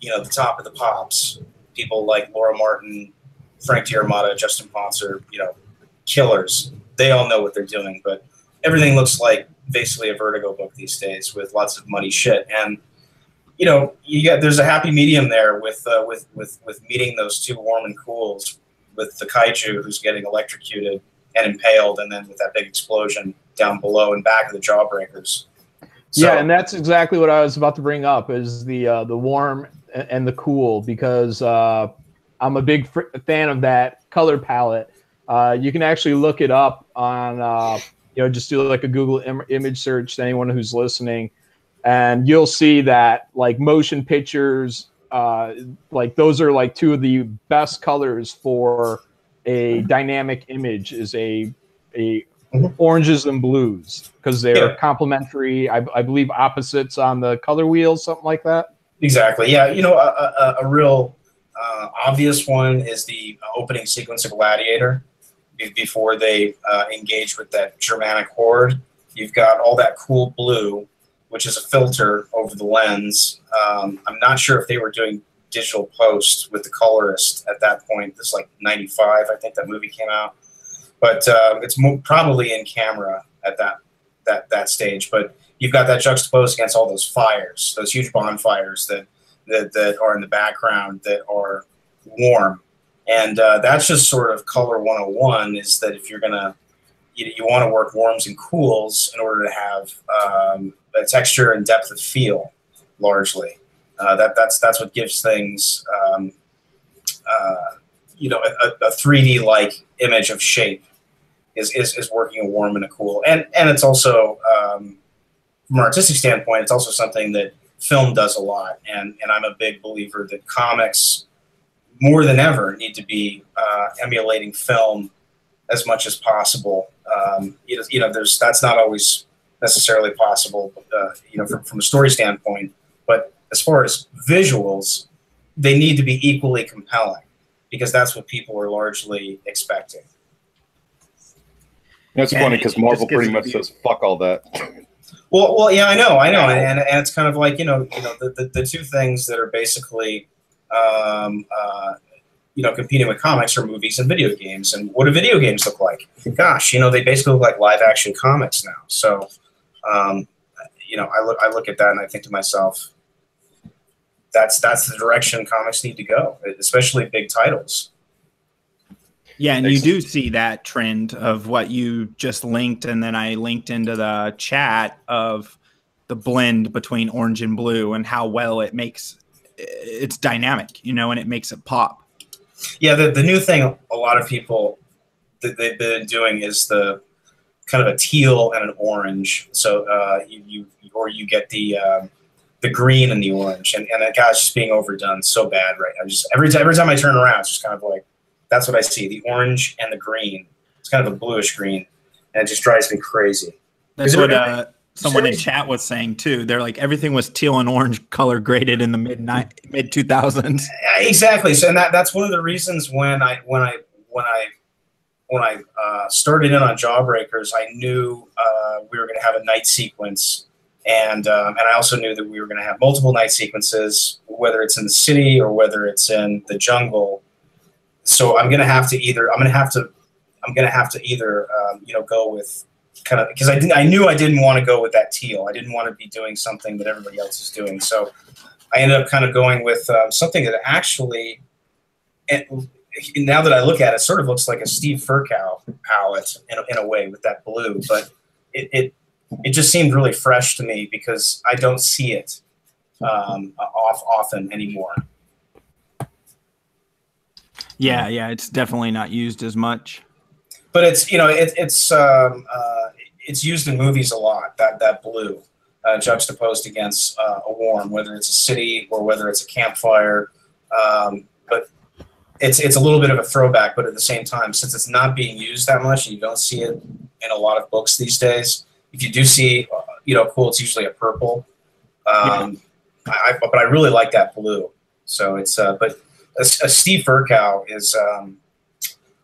you know, the top of the pops. People like Laura Martin, Frank D'Armata, Justin Ponce are, you know, killers. They all know what they're doing, but everything looks like basically a Vertigo book these days with lots of muddy shit. And you know, there's a happy medium there with meeting those two warm and cools, with the kaiju who's getting electrocuted and impaled, and then with that big explosion down below and back of the Jawbreakers. So, yeah, and that's exactly what I was about to bring up is the warm and the cool, because I'm a big fan of that color palette. You can actually look it up on you know, just do like a Google image search to anyone who's listening. And you'll see that like motion pictures, like those are like two of the best colors for a dynamic image is a oranges and blues, because they're complementary. I believe opposites on the color wheel, something like that. Exactly. Yeah. You know, a real obvious one is the opening sequence of Gladiator before they engage with that Germanic horde. You've got all that cool blue, which is a filter over the lens. I'm not sure if they were doing digital post with the colorist at that point. This is like 95, I think that movie came out. But it's probably in camera at that stage. But you've got that juxtaposed against all those fires, those huge bonfires that are in the background that are warm. And that's just sort of color 101, is that if you're going to, you want to work warms and cools in order to have a texture and depth of feel, largely. That's what gives things, you know, a 3D-like image of shape. is working a warm and a cool, and it's also from an artistic standpoint, it's also something that film does a lot, and I'm a big believer that comics more than ever need to be emulating film as much as possible. That's not always necessarily possible, from a story standpoint, but as far as visuals, they need to be equally compelling because that's what people are largely expecting. That's funny because Marvel pretty much says fuck all that. Well, yeah, I know, and it's kind of like the two things that are basically competing with comics are movies and video games. And what do video games look like? Gosh, they basically look like live action comics now. So, I look at that and I think to myself, that's the direction comics need to go, especially big titles. Yeah, and you do see that trend of what you just linked, and then I linked into the chat of the blend between orange and blue and how well it's dynamic, and it makes it pop. Yeah, the new thing a lot of people that they've been doing is the kind of a teal and an orange. So you get the green and the orange, and that guy's just being overdone so bad right now. Just every time I turn around, it's just kind of like that's what I see: the orange and the green. It's kind of a bluish green, and it just drives me crazy. That's what someone in chat was saying too. They're like everything was teal and orange color graded in the mid 2000s. Exactly. So and that's one of the reasons when I started in on Jawbreakers, I knew we were going to have a night sequence, and I also knew that we were going to have multiple night sequences, whether it's in the city or whether it's in the jungle. So I'm going to have to either go with kind of, because I knew I didn't want to go with that teal. I didn't want to be doing something that everybody else is doing. So I ended up kind of going with something that actually, now that I look at it, sort of looks like a Steve Furcow palette in a way with that blue. But it just seemed really fresh to me because I don't see it often anymore. Yeah, it's definitely not used as much. But it's used in movies a lot. That blue juxtaposed against a warm, whether it's a city or whether it's a campfire. But it's a little bit of a throwback. But at the same time, since it's not being used that much, and you don't see it in a lot of books these days, if you do see, cool, it's usually a purple. But I really like that blue. So it's but. Steve Furcow is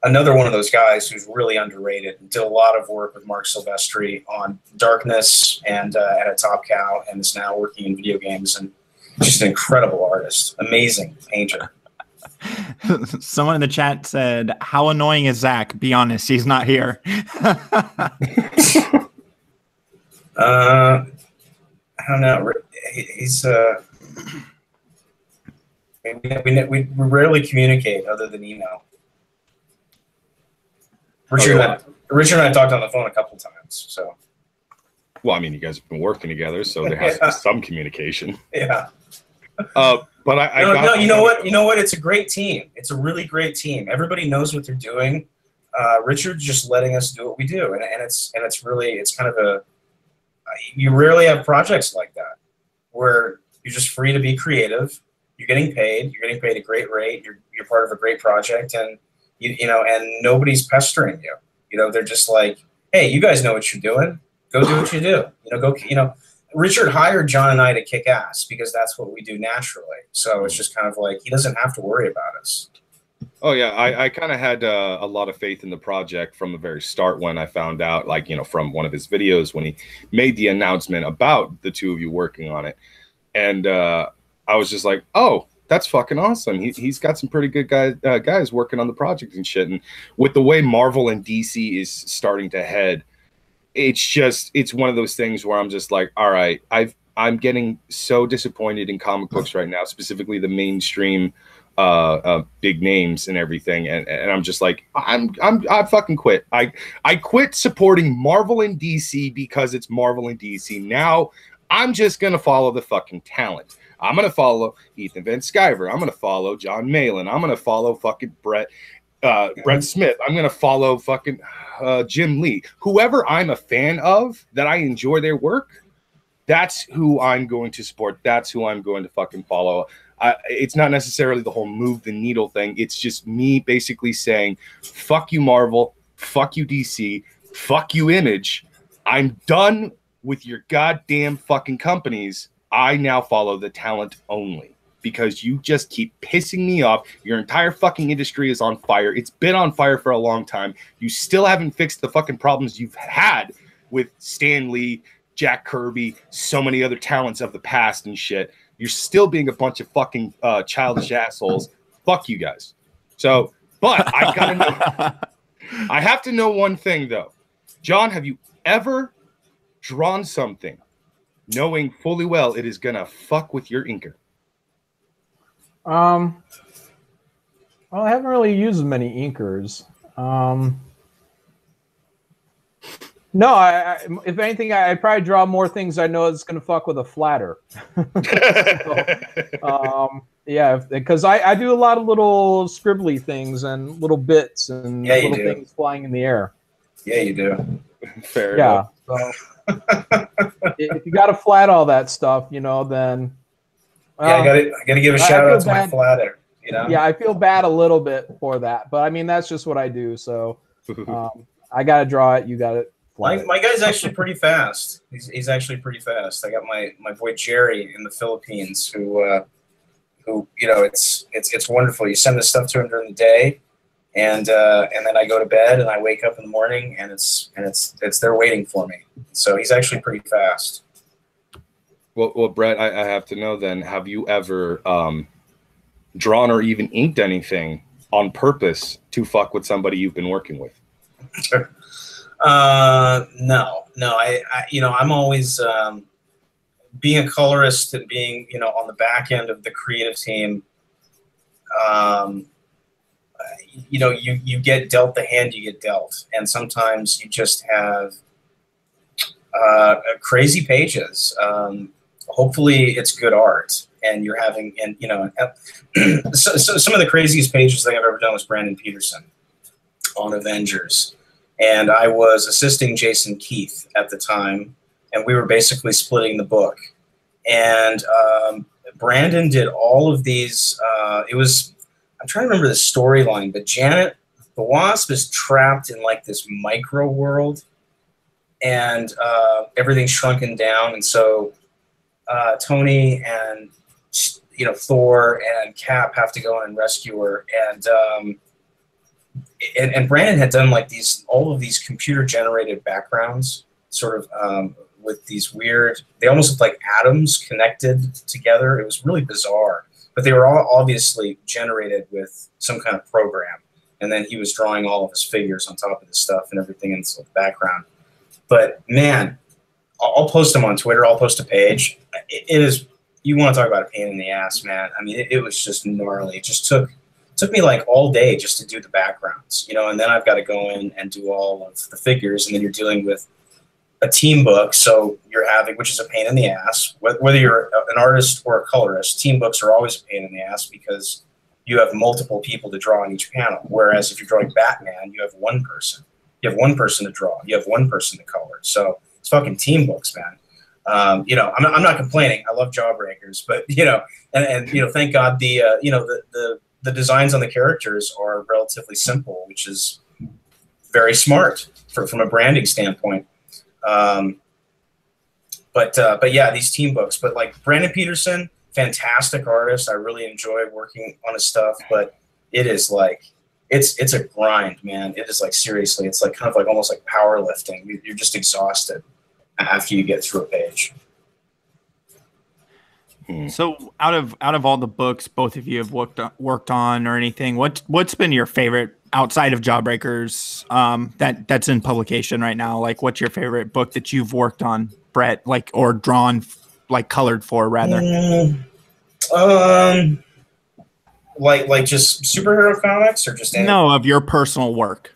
another one of those guys who's really underrated. Did a lot of work with Mark Silvestri on Darkness and at a Top Cow, and is now working in video games, and just an incredible artist, amazing painter. Someone in the chat said, "How annoying is Zach? Be honest, he's not here." I don't know. He's. We rarely communicate other than email. Richard and I talked on the phone a couple times. So, well, I mean, you guys have been working together, so there has to be some communication. Yeah. But you know what? It's a great team. It's a really great team. Everybody knows what they're doing. Richard's just letting us do what we do, and it's kind of a. You rarely have projects like that where you're just free to be creative. You're getting paid a great rate. You're part of a great project, and and nobody's pestering you. They're just like, hey, you guys know what you're doing. Go do what you do. Richard hired John and I to kick ass because that's what we do naturally. So it's just kind of like he doesn't have to worry about us. Oh yeah, I kind of had a lot of faith in the project from the very start when I found out, from one of his videos when he made the announcement about the two of you working on it, and I was just like, oh, that's fucking awesome. He's got some pretty good guys working on the project and shit. And with the way Marvel and DC is starting to head, it's one of those things where I'm just like, all right, I'm getting so disappointed in comic books right now, specifically the mainstream big names and everything. And I'm just like, I fucking quit. I quit supporting Marvel and DC because it's Marvel and DC. Now I'm just going to follow the fucking talent. I'm going to follow Ethan Van Sciver. I'm going to follow Jon Malin. I'm going to follow fucking Brett. Brett Smith. I'm going to follow fucking Jim Lee. Whoever I'm a fan of, that I enjoy their work, that's who I'm going to support. That's who I'm going to fucking follow. It's not necessarily the whole move the needle thing. It's just me basically saying, fuck you, Marvel. Fuck you, DC. Fuck you, Image. I'm done with your goddamn fucking companies. I now follow the talent only because you just keep pissing me off. Your entire fucking industry is on fire. It's been on fire for a long time. You still haven't fixed the fucking problems you've had with Stan Lee, Jack Kirby, so many other talents of the past and shit. You're still being a bunch of fucking childish assholes. Fuck you guys. So, but I gotta know. I have to know one thing though. John, have you ever drawn something knowing fully well it is gonna fuck with your inker? Well, I haven't really used many inkers. No, if anything, I'd probably draw more things I know it's going to fuck with a flatter. So, yeah, because I do a lot of little scribbly things and little bits and little things flying in the air. Yeah, you do. Fair enough. So if you got to flat all that stuff, you know, then I gotta give a shout out to my flatter. You know? Yeah, I feel bad a little bit for that, but I mean that's just what I do. So I got to draw it. You got it. My guy's actually pretty fast. He's actually pretty fast. I got my boy Jerry in the Philippines who you know it's wonderful. You send this stuff to him during the day, and then I go to bed and I wake up in the morning and it's there waiting for me. So he's actually pretty fast. Well, Brett, I have to know then. Have you ever drawn or even inked anything on purpose to fuck with somebody you've been working with? No. I you know, I'm always being a colorist and being, you know, on the back end of the creative team. You know, you get dealt the hand you get dealt, and sometimes you just have crazy pages. Hopefully, it's good art, and you're having, and you know, so some of the craziest pages that I've ever done was Brandon Peterson on Avengers. And I was assisting Jason Keith at the time, and we were basically splitting the book. And Brandon did all of these. I'm trying to remember the storyline, but Janet the Wasp is trapped in like this micro world, and everything's shrunken down. And so Tony and, you know, Thor and Cap have to go in and rescue her. And Brandon had done like all of these computer generated backgrounds, sort of with these weird, they almost looked like atoms connected together. It was really bizarre, but they were all obviously generated with some kind of program. And then he was drawing all of his figures on top of this stuff and everything in the background. But man, I'll post them on Twitter. I'll post a page. It is, you want to talk about a pain in the ass, man. I mean, it was just gnarly. It just took me like all day just to do the backgrounds, you know, and then I've got to go in and do all of the figures, and then you're dealing with a team book, so you're having, which is a pain in the ass. Whether you're an artist or a colorist, team books are always a pain in the ass because you have multiple people to draw on each panel. Whereas if you're drawing Batman, you have one person. You have one person to draw. You have one person to color. So it's fucking team books, man. You know, I'm not complaining. I love Jawbreakers, but you know, and you know, thank God the you know the designs on the characters are relatively simple, which is very smart from a branding standpoint. But yeah, these team books. But like Brandon Peterson, fantastic artist. I really enjoy working on his stuff. But it is like it's a grind, man. It is like seriously, it's like kind of like almost like powerlifting. You're just exhausted after you get through a page. So out of all the books both of you have worked on or anything, what's been your favorite outside of Jawbreakers that's in publication right now? Like, what's your favorite book that you've worked on, Brett, like, or drawn, like colored for rather? Like just superhero comics or just anything? No, of your personal work.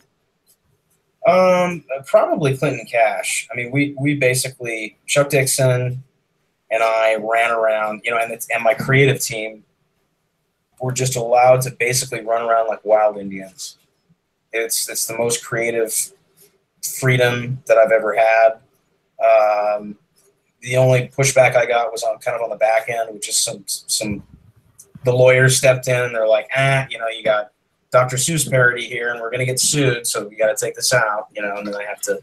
Probably Clinton Cash. I mean, we basically, Chuck Dixon and I ran around, you know, and my creative team were just allowed to basically run around like wild Indians. It's the most creative freedom that I've ever had. The only pushback I got was on the back end, which is the lawyers stepped in and they're like, you got Dr. Seuss parody here and we're going to get sued, so we got to take this out, and then I have to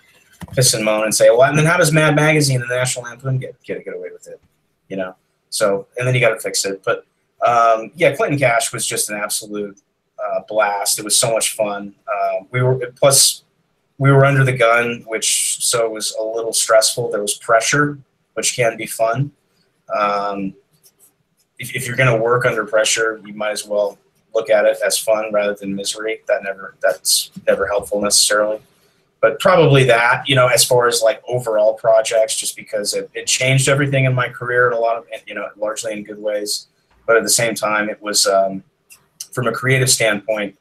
piss and moan and say, well, and then how does Mad Magazine and the National Lampoon get away with it, So, and then you got to fix it. But Clinton Cash was just an absolute blast. It was so much fun. We were under the gun, so it was a little stressful. There was pressure, which can be fun. If you're going to work under pressure, you might as well look at it as fun rather than misery. That's never helpful necessarily. But probably that, as far as like overall projects, just because it changed everything in my career in a lot of, largely in good ways. But at the same time, it was, from a creative standpoint,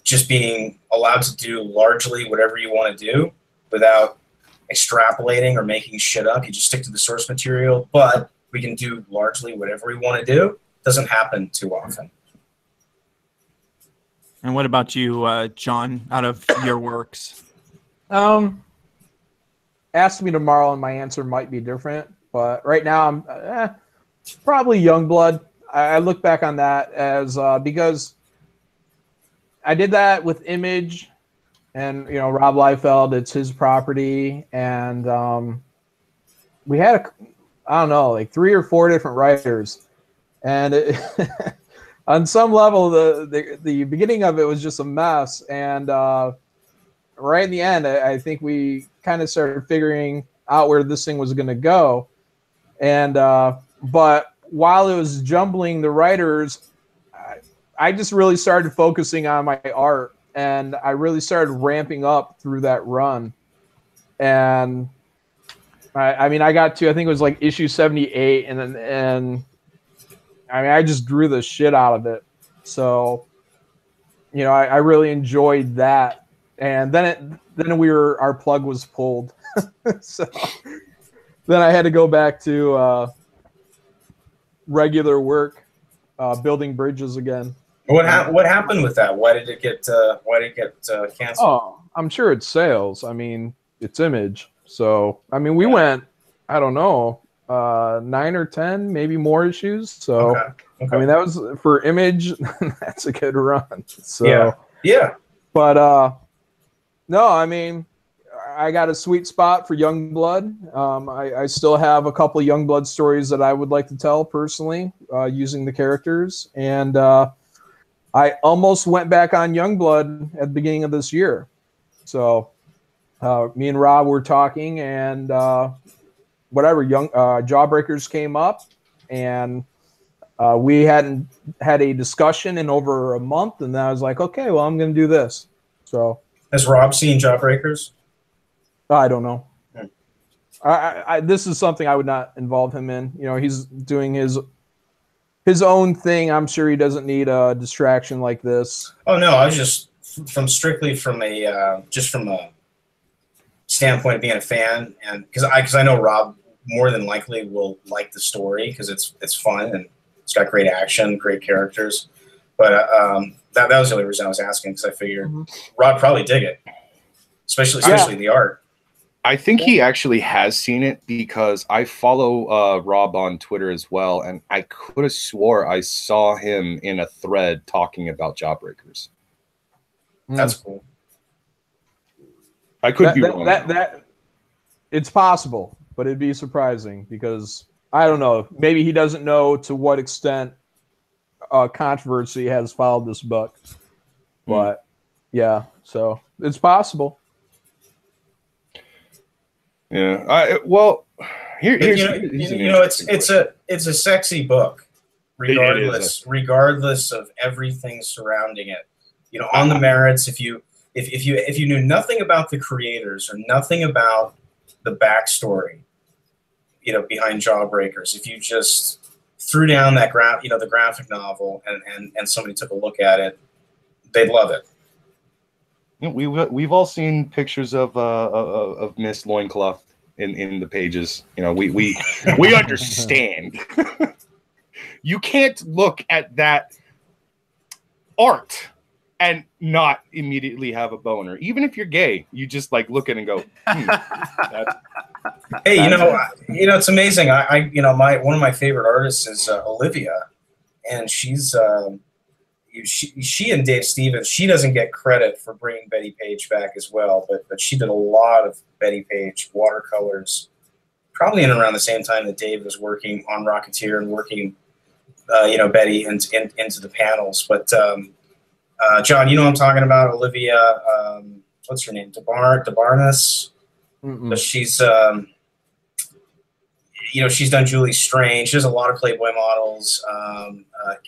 just being allowed to do largely whatever you want to do without extrapolating or making shit up. You just stick to the source material, but we can do largely whatever we want to do. Doesn't happen too often. And what about you, John, out of your works? Ask me tomorrow and my answer might be different, but right now I'm probably Youngblood. I look back on that as because I did that with Image, and Rob Liefeld, it's his property, and we had like 3 or 4 different writers, and on some level the beginning of it was just a mess, and right in the end I think we kind of started figuring out where this thing was going to go, and but while it was jumbling the writers, I just really started focusing on my art, and I really started ramping up through that run. And I got to, I think it was like issue 78, and I just drew the shit out of it. So, I really enjoyed that. And then our plug was pulled. So then I had to go back to regular work, building bridges again. What happened with that? Why did it get canceled? Oh, I'm sure it's sales. It's Image. So we went, I don't know, 9 or 10, maybe more issues. So okay. That was for Image. That's a good run. So yeah. But no, I got a sweet spot for Youngblood. I still have a couple of Youngblood stories that I would like to tell personally, using the characters, and I almost went back on Youngblood at the beginning of this year. So me and Rob were talking, and Jawbreakers came up, and we hadn't had a discussion in over a month, and I was like, okay, well, I'm going to do this. So has Rob seen Jawbreakers? I don't know. This is something I would not involve him in. He's doing his own thing. I'm sure he doesn't need a distraction like this. Oh no, I was just strictly from a standpoint of being a fan, and because I know Rob more than likely will like the story because it's fun and it's got great action, great characters. But that was the only reason I was asking, because I figured Rob probably dig it, especially the art. I think he actually has seen it, because I follow Rob on Twitter as well, and I could have swore I saw him in a thread talking about Jawbreakers. That's cool. I could be wrong. It's possible, but it'd be surprising, because I don't know. Maybe he doesn't know to what extent controversy has followed this book, but yeah, so it's possible. Yeah. It's a sexy book, regardless of everything surrounding it. On the merits, if you knew nothing about the creators or nothing about the backstory, behind Jawbreakers, if you just threw down that the graphic novel and somebody took a look at it, they'd love it. We've all seen pictures of Miss Loincloth in the pages. We understand. You can't look at that art and not immediately have a boner. Even if you're gay, you just like look at it and go, hey, it's amazing. One of my favorite artists is Olivia, and she's she and Dave Stevens. She doesn't get credit for bringing Betty Page back as well, but she did a lot of Betty Page watercolors, probably in around the same time that Dave was working on Rocketeer and working, Betty into the panels. But John, you know what I'm talking about? Olivia, what's her name? DeBarnes. But she's, she's done Julie Strange. She does a lot of Playboy models.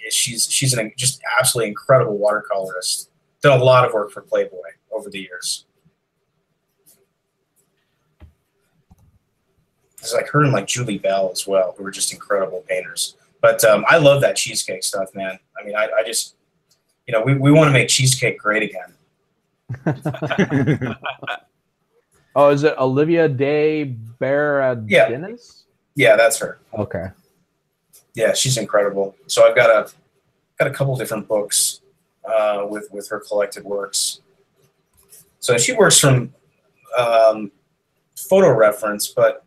She's an just absolutely incredible watercolorist. Done a lot of work for Playboy over the years. It's like her and like Julie Bell as well, who are just incredible painters. But I love that cheesecake stuff, man. I mean, I just, we want to make cheesecake great again. Oh, is it Olivia de Berardinis? Yeah, that's her. Okay. Yeah, she's incredible. So I've got a couple different books with her collected works. So she works from photo reference, but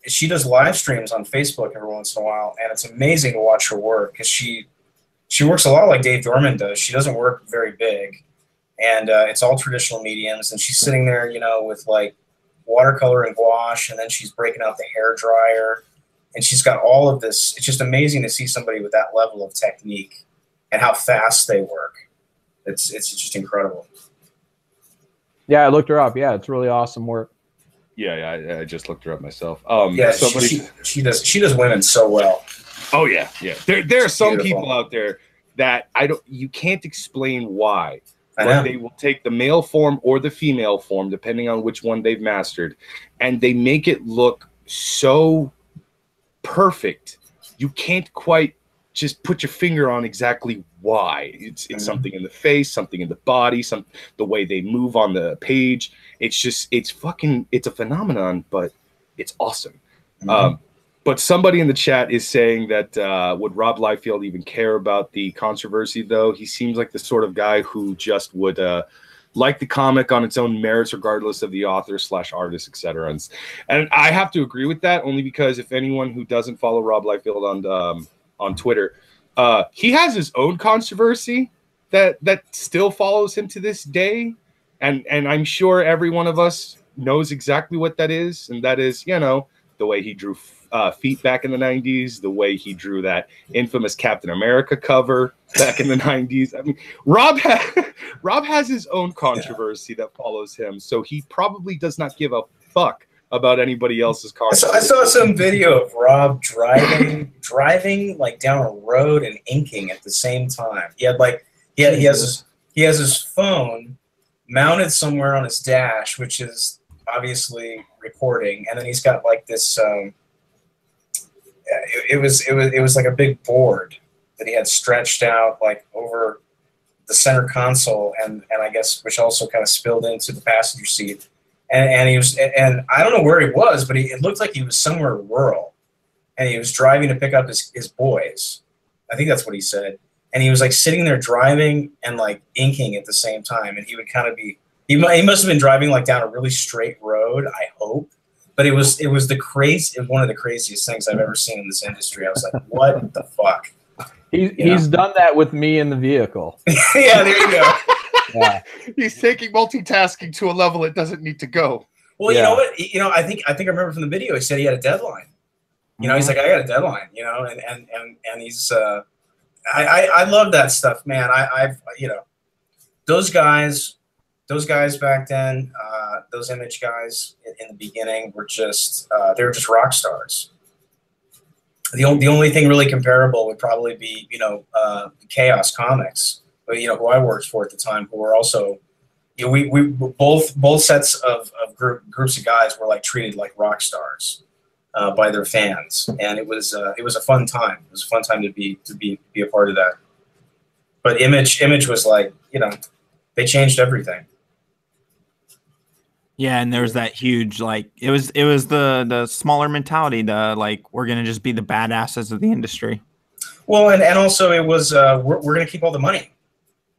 she does live streams on Facebook every once in a while, and it's amazing to watch her work because she works a lot like Dave Dorman does. She doesn't work very big, and it's all traditional mediums, and she's sitting there, with like watercolor and gouache, and then she's breaking out the hair dryer, and she's got all of this. It's just amazing to see somebody with that level of technique and how fast they work. It's just incredible. Yeah, I looked her up. Yeah, it's really awesome work. Yeah, I just looked her up myself. Yeah, she does women so well. Oh yeah. There are some people out there that you can't explain why. But they will take the male form or the female form, depending on which one they've mastered, and they make it look so perfect. You can't quite just put your finger on exactly why. It's something in the face, something in the body, the way they move on the page. It's a phenomenon, but it's awesome. But somebody in the chat is saying that would Rob Liefeld even care about the controversy, though? He seems like the sort of guy who just would like the comic on its own merits, regardless of the author / artist, etc. And I have to agree with that, only because if anyone who doesn't follow Rob Liefeld on Twitter, he has his own controversy that still follows him to this day. And I'm sure every one of us knows exactly what that is. And that is, the way he drew feet back in the 90s, the way he drew that infamous Captain America cover back in the 90s. I mean, Rob has his own controversy that follows him. So he probably does not give a fuck about anybody else's controversy. I saw some video of Rob driving like down a road and inking at the same time. He has his phone mounted somewhere on his dash, which is obviously recording, and then he's got like this it was like a big board that he had stretched out like over the center console, and I guess which also kind of spilled into the passenger seat, and he was, and I don't know where he was, but it looked like he was somewhere rural, and he was driving to pick up his boys. I think that's what he said. And he was like sitting there driving and like inking at the same time, and he would kind of be, he must have been driving like down a really straight road, I hope. But it was one of the craziest things I've ever seen in this industry. I was like, what the fuck? He's done that with me in the vehicle. Yeah, there you go. Yeah. He's taking multitasking to a level it doesn't need to go. Well, you know what? I think I remember from the video he said he had a deadline. He's like, I got a deadline. And he's I love that stuff, man. I've those guys back then, those Image guys in the beginning were just they were just rock stars. The only thing really comparable would probably be Chaos Comics, who I worked for at the time, who were also we both sets of groups of guys were like treated like rock stars by their fans, and it was a fun time. It was a fun time to be a part of that. But Image was like, they changed everything. Yeah, and there's that huge, like, it was the smaller mentality, the like, we're gonna just be the badasses of the industry. Well, and also it was we're gonna keep all the money.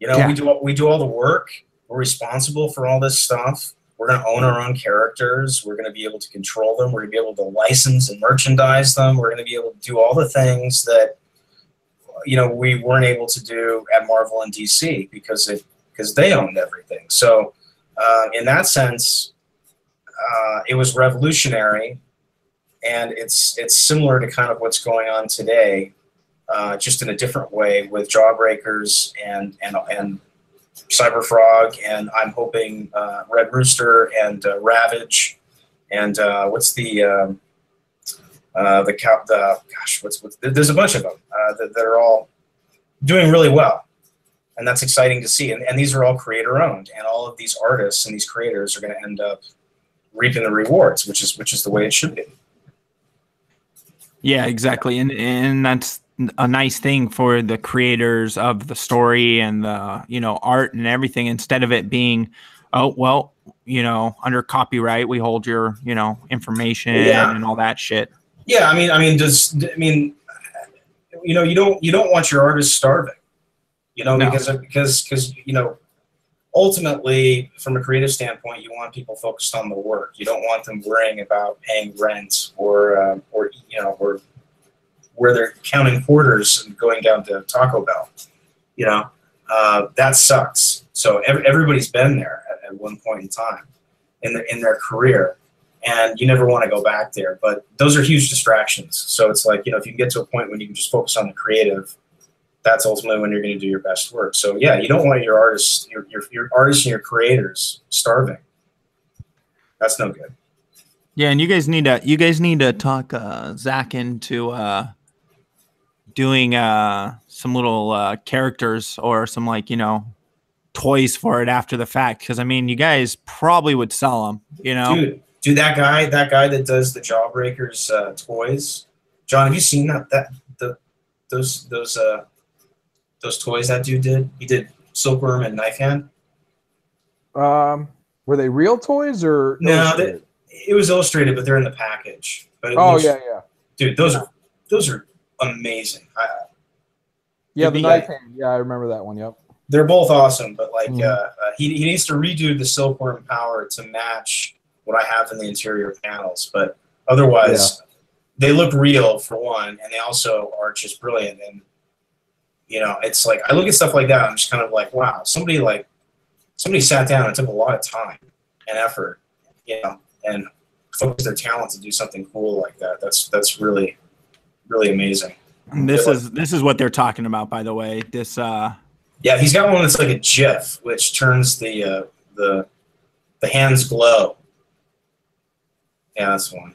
You know, we do all the work. We're responsible for all this stuff. We're going to own our own characters. We're going to be able to control them. We're going to be able to license and merchandise them. We're going to be able to do all the things that, you know, we weren't able to do at Marvel and DC because they owned everything. So in that sense, it was revolutionary, and it's similar to kind of what's going on today, just in a different way with Jawbreakers and Cyberfrog, and I'm hoping Red Rooster and Ravage, and what's the there's a bunch of them that are all doing really well, and that's exciting to see. And these are all creator owned, and all of these artists and these creators are going to end up reaping the rewards, which is the way it should be. Yeah, exactly, and that's a nice thing for the creators of the story and the, you know, art and everything, instead of it being, oh, well, you know, under copyright, we hold your, you know, information and all that shit. Yeah, I mean, you know, you don't want your artists starving, you know, because you know, ultimately, from a creative standpoint, you want people focused on the work. You don't want them worrying about paying rent or you know, or where they're counting quarters and going down to Taco Bell. You know, that sucks. So everybody's been there at one point in time in their career, and you never want to go back there. But those are huge distractions. So it's like, you know, if you can get to a point when you can just focus on the creative, that's ultimately when you're going to do your best work. So yeah, you don't want your artists, your artists and your creators starving. That's no good. Yeah, and you guys need to talk Zach into doing some little characters or some, like, you know, toys for it after the fact, because I mean, you guys probably would sell them, you know. Dude, that guy that does the Jawbreakers toys, John, have you seen those toys that dude did? He did Silkworm and Knife Hand. Were they real toys or no? It was illustrated, but they're in the package. But yeah, dude, those are amazing. The Knife Hand. Yeah, I remember that one. Yep. They're both awesome, but like he needs to redo the Silkworm power to match what I have in the interior panels. But otherwise, they look real for one, and they also are just brilliant. And you know, it's like I look at stuff like that, I'm just kind of like, wow, somebody sat down and took a lot of time and effort, you know, and focused their talent to do something cool like that. That's really, really amazing. And this is what they're talking about, by the way. This yeah, he's got one that's like a GIF, which turns the hands glow. Yeah, that's the one.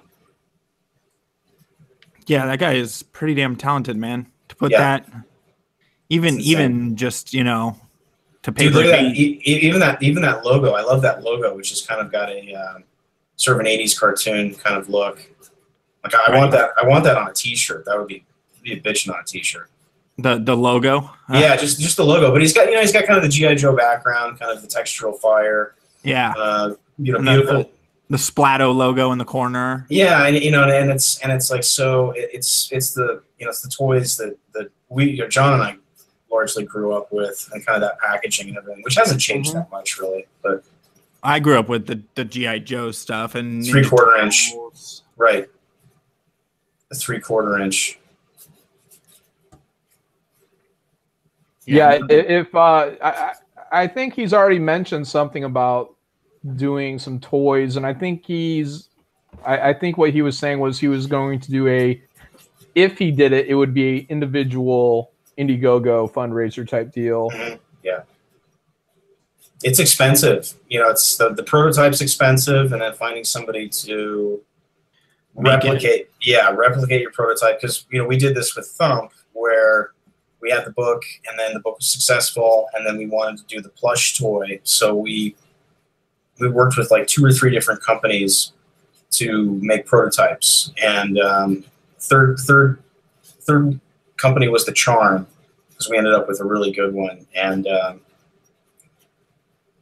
Yeah, that guy is pretty damn talented, man. To put that, even just, you know, to pay. Dude, look at that. Even that logo. I love that logo, which has kind of got a sort of an '80s cartoon kind of look. Like I want that on a T-shirt. That would be a bitchin' on a T-shirt. The logo. Yeah, just the logo. But he's got kind of the G.I. Joe background, kind of the textural fire. Yeah. You know, beautiful. The Splatto logo in the corner. Yeah, and you know, and it's like, so it's the, you know, it's the toys that we, you know, John and I largely grew up with, and kind of that packaging and everything, which hasn't changed that much really. But I grew up with the G.I. Joe stuff and 3/4 inch, right? The 3/4 inch. Yeah, if I think he's already mentioned something about doing some toys, and I think I think what he was saying was he was going to do if he did it, it would be an individual Indiegogo fundraiser type deal. Yeah, it's expensive. You know, it's the prototype's expensive, and then finding somebody to replicate your prototype, because you know, we did this with Thump, where we had the book, and then the book was successful, and then we wanted to do the plush toy, so we worked with like 2 or 3 different companies to make prototypes, and third company was the Charm, because we ended up with a really good one. And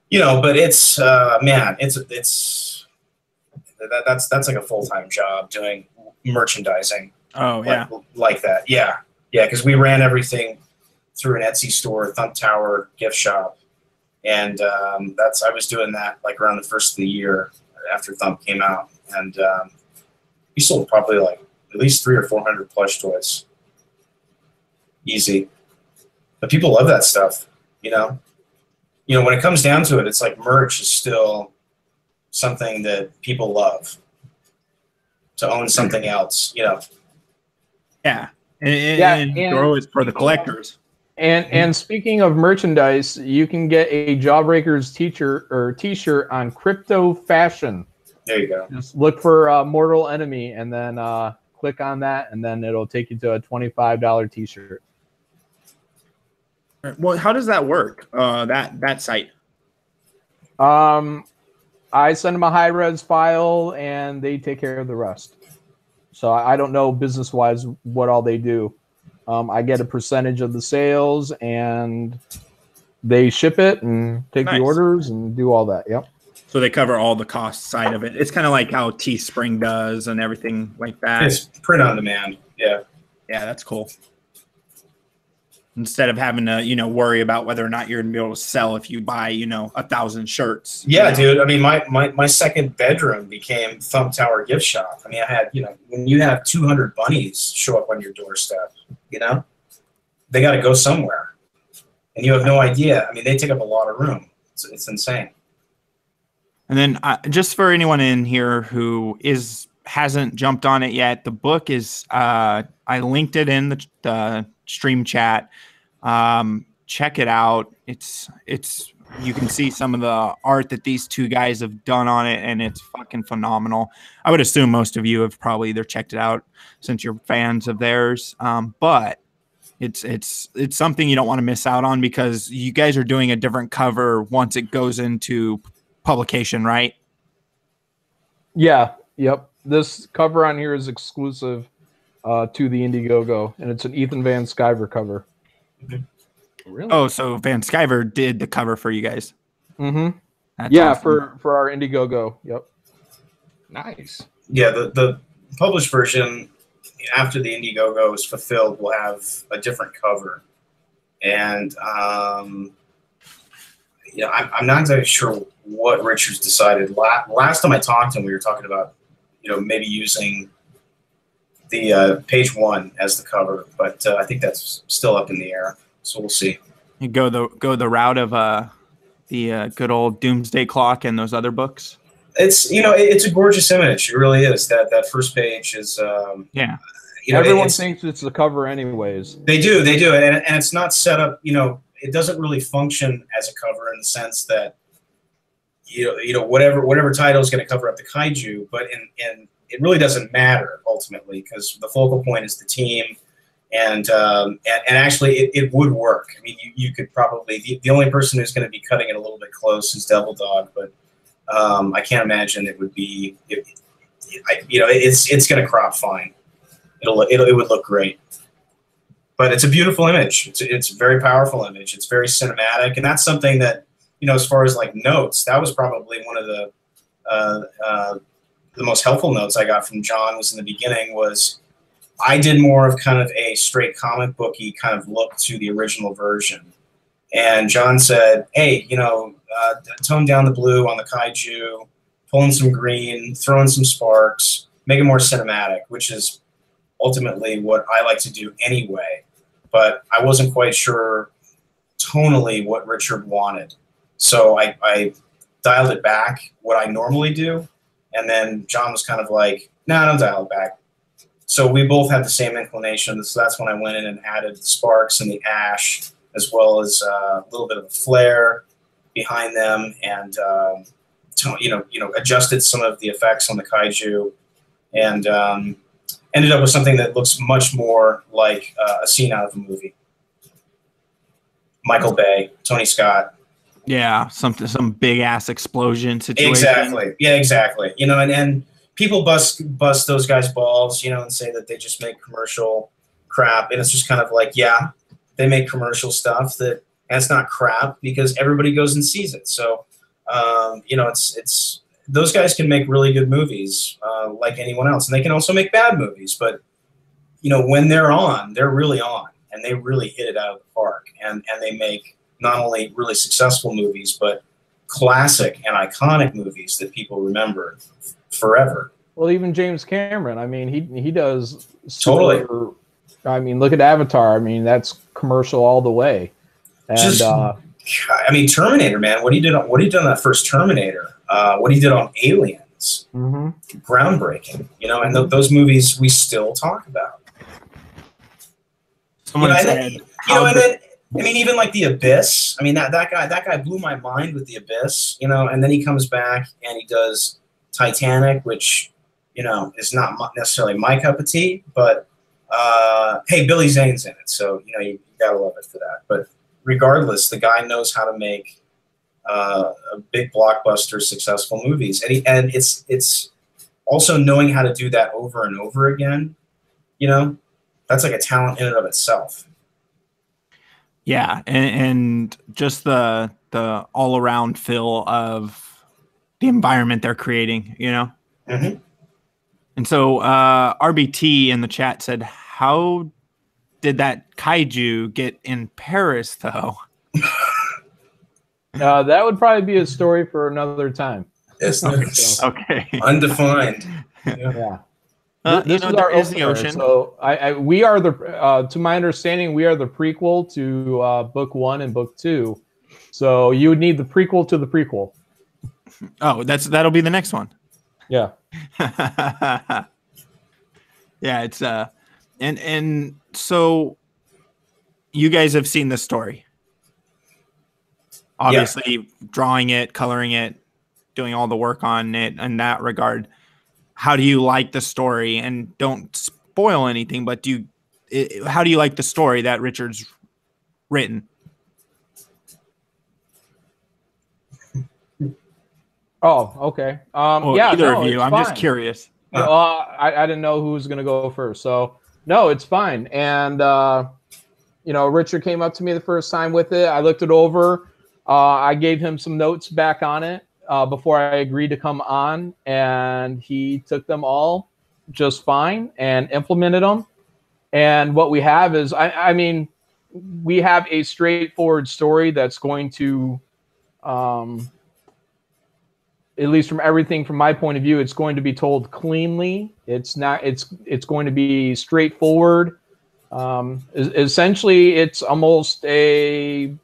you know, but it's man, that's like a full-time job doing merchandising. Oh yeah, like that. Yeah, because we ran everything. through an Etsy store, Thump Tower gift shop. And I was doing that like around the first of the year after Thump came out. And we sold probably like at least 300 or 400 plush toys. Easy. But people love that stuff, you know? You know, when it comes down to it, it's like merch is still something that people love. To own something else, you know. Yeah. And throw is for the collectors. And speaking of merchandise, you can get a Jawbreakers t-shirt on Crypto Fashion. There you go. Just look for Mortal Enemy and then click on that, and then it'll take you to a $25 t-shirt. Well, how does that work? That site? I send them a high-res file, and they take care of the rest. So I don't know business-wise what all they do. I get a percentage of the sales, and they ship it and take the orders and do all that. Yep. So they cover all the cost side of it. It's kind of like how Teespring does and everything like that. It's print on demand. Yeah. Yeah, that's cool. Instead of having to, you know, worry about whether or not you're going to be able to sell if you buy, you know, 1,000 shirts. Yeah, dude. I mean, my second bedroom became Thump Tower gift shop. I mean, I had, you know, when you have 200 bunnies show up on your doorstep, you know, they got to go somewhere. And you have no idea. I mean, they take up a lot of room. It's insane. And then just for anyone in here who hasn't jumped on it yet, the book is, I linked it in the stream chat. Check it out. It's you can see some of the art that these two guys have done on it, and it's fucking phenomenal. I would assume most of you have probably either checked it out since you're fans of theirs. But it's something you don't want to miss out on, because you guys are doing a different cover once it goes into publication, right? Yeah. Yep. This cover on here is exclusive to the Indiegogo, and it's an Ethan Van Sciver cover. Really? Oh, so Van Sciver did the cover for you guys. Mm-hmm. That's yeah, awesome. for our Indiegogo. Yep. Nice. Yeah, the published version after the Indiegogo is fulfilled will have a different cover, and you know, I'm not exactly sure what Richard's decided. Last time I talked to him, we were talking about, you know, maybe using the page 1 as the cover, but I think that's still up in the air. So we'll see. You go the route of the good old Doomsday Clock and those other books. It's, you know, it's a gorgeous image. It really is. That first page is yeah. You know, everyone thinks it's the cover anyways. They do, and it's not set up. You know, it doesn't really function as a cover in the sense that you know whatever title is going to cover up the kaiju, but in it really doesn't matter ultimately, because the focal point is the team, and actually it would work. I mean, you could probably the only person who's going to be cutting it a little bit close is Devil Dog, but I can't imagine it would be. You know, it's going to crop fine. It would look great, but it's a beautiful image. It's a very powerful image. It's very cinematic, and that's something that, you know, as far as like notes, that was probably one of the most helpful notes I got from John was in the beginning. Was I did more of kind of a straight comic booky kind of look to the original version, and John said, "Hey, you know, tone down the blue on the kaiju, pull in some green, throw in some sparks, make it more cinematic," which is ultimately what I like to do anyway, but I wasn't quite sure tonally what Richard wanted. So I dialed it back, what I normally do, and then John was kind of like, "No, don't dial it back." So we both had the same inclination, so that's when I went in and added the sparks and the ash, as well as a little bit of a flare behind them, and you know, adjusted some of the effects on the kaiju, and ended up with something that looks much more like a scene out of a movie. Michael Bay, Tony Scott. Yeah, some big ass explosion situation. Exactly. Yeah, exactly. You know, and people bust those guys' balls, you know, and say that they just make commercial crap, and it's just kind of like, yeah, they make commercial stuff and it's not crap because everybody goes and sees it. So, you know, it's those guys can make really good movies like anyone else, and they can also make bad movies. But you know, when they're on, they're really on, and they really hit it out of the park. And they make not only really successful movies, but classic and iconic movies that people remember forever. Well, even James Cameron, I mean, he does totally. I mean, look at Avatar. I mean, that's commercial all the way. And just, I mean, Terminator, man. What he did on that first Terminator, what he did on Aliens, groundbreaking. You know, and those movies we still talk about. Someone said, and then I mean, even like The Abyss. I mean, that guy blew my mind with The Abyss. You know, and then he comes back and he does Titanic, which, you know, is not necessarily my cup of tea, but hey, Billy Zane's in it, so you know you gotta love it for that. But regardless, the guy knows how to make big blockbuster, successful movies, and it's also knowing how to do that over and over again. You know, that's like a talent in and of itself. Yeah, and just the all around feel of the environment they're creating. You know. Mm-hmm. And so RBT in the chat said, how did that kaiju get in Paris, though? That would probably be a story for another time. Okay. Undefined. Yeah. This is our opener, the ocean. So we are to my understanding, we are the prequel to book 1 and book 2. So you would need the prequel to the prequel. Oh, that'll be the next one. Yeah. Yeah, it's and so you guys have seen this story. Obviously, drawing it, coloring it, doing all the work on it in that regard. How do you like the story? And don't spoil anything, but how do you like the story that Richard's written? Oh, okay. Either of you. I'm just curious. I didn't know who was going to go first. So, no, it's fine. And, you know, Richard came up to me the first time with it. I looked it over. I gave him some notes back on it before I agreed to come on. And he took them all just fine and implemented them. And what we have is, I mean, we have a straightforward story that's going to... at least from everything from my point of view, it's going to be told cleanly. It's going to be straightforward. Essentially, it's almost a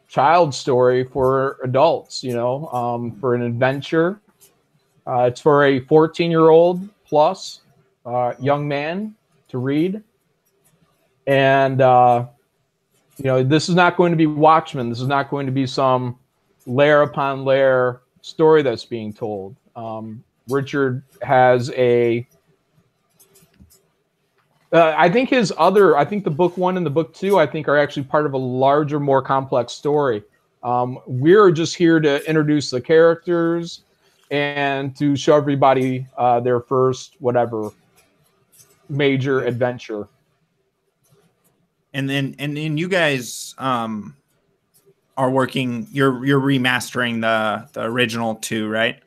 child story for adults, you know, for an adventure. It's for a 14-year-old plus young man to read. And, you know, this is not going to be Watchmen. This is not going to be some layer upon layer story that's being told. Richard has I think the book 1 and the book 2, I think, are actually part of a larger, more complex story. We're just here to introduce the characters and to show everybody their first whatever major adventure. And then you guys are working. You're remastering the original 2, right?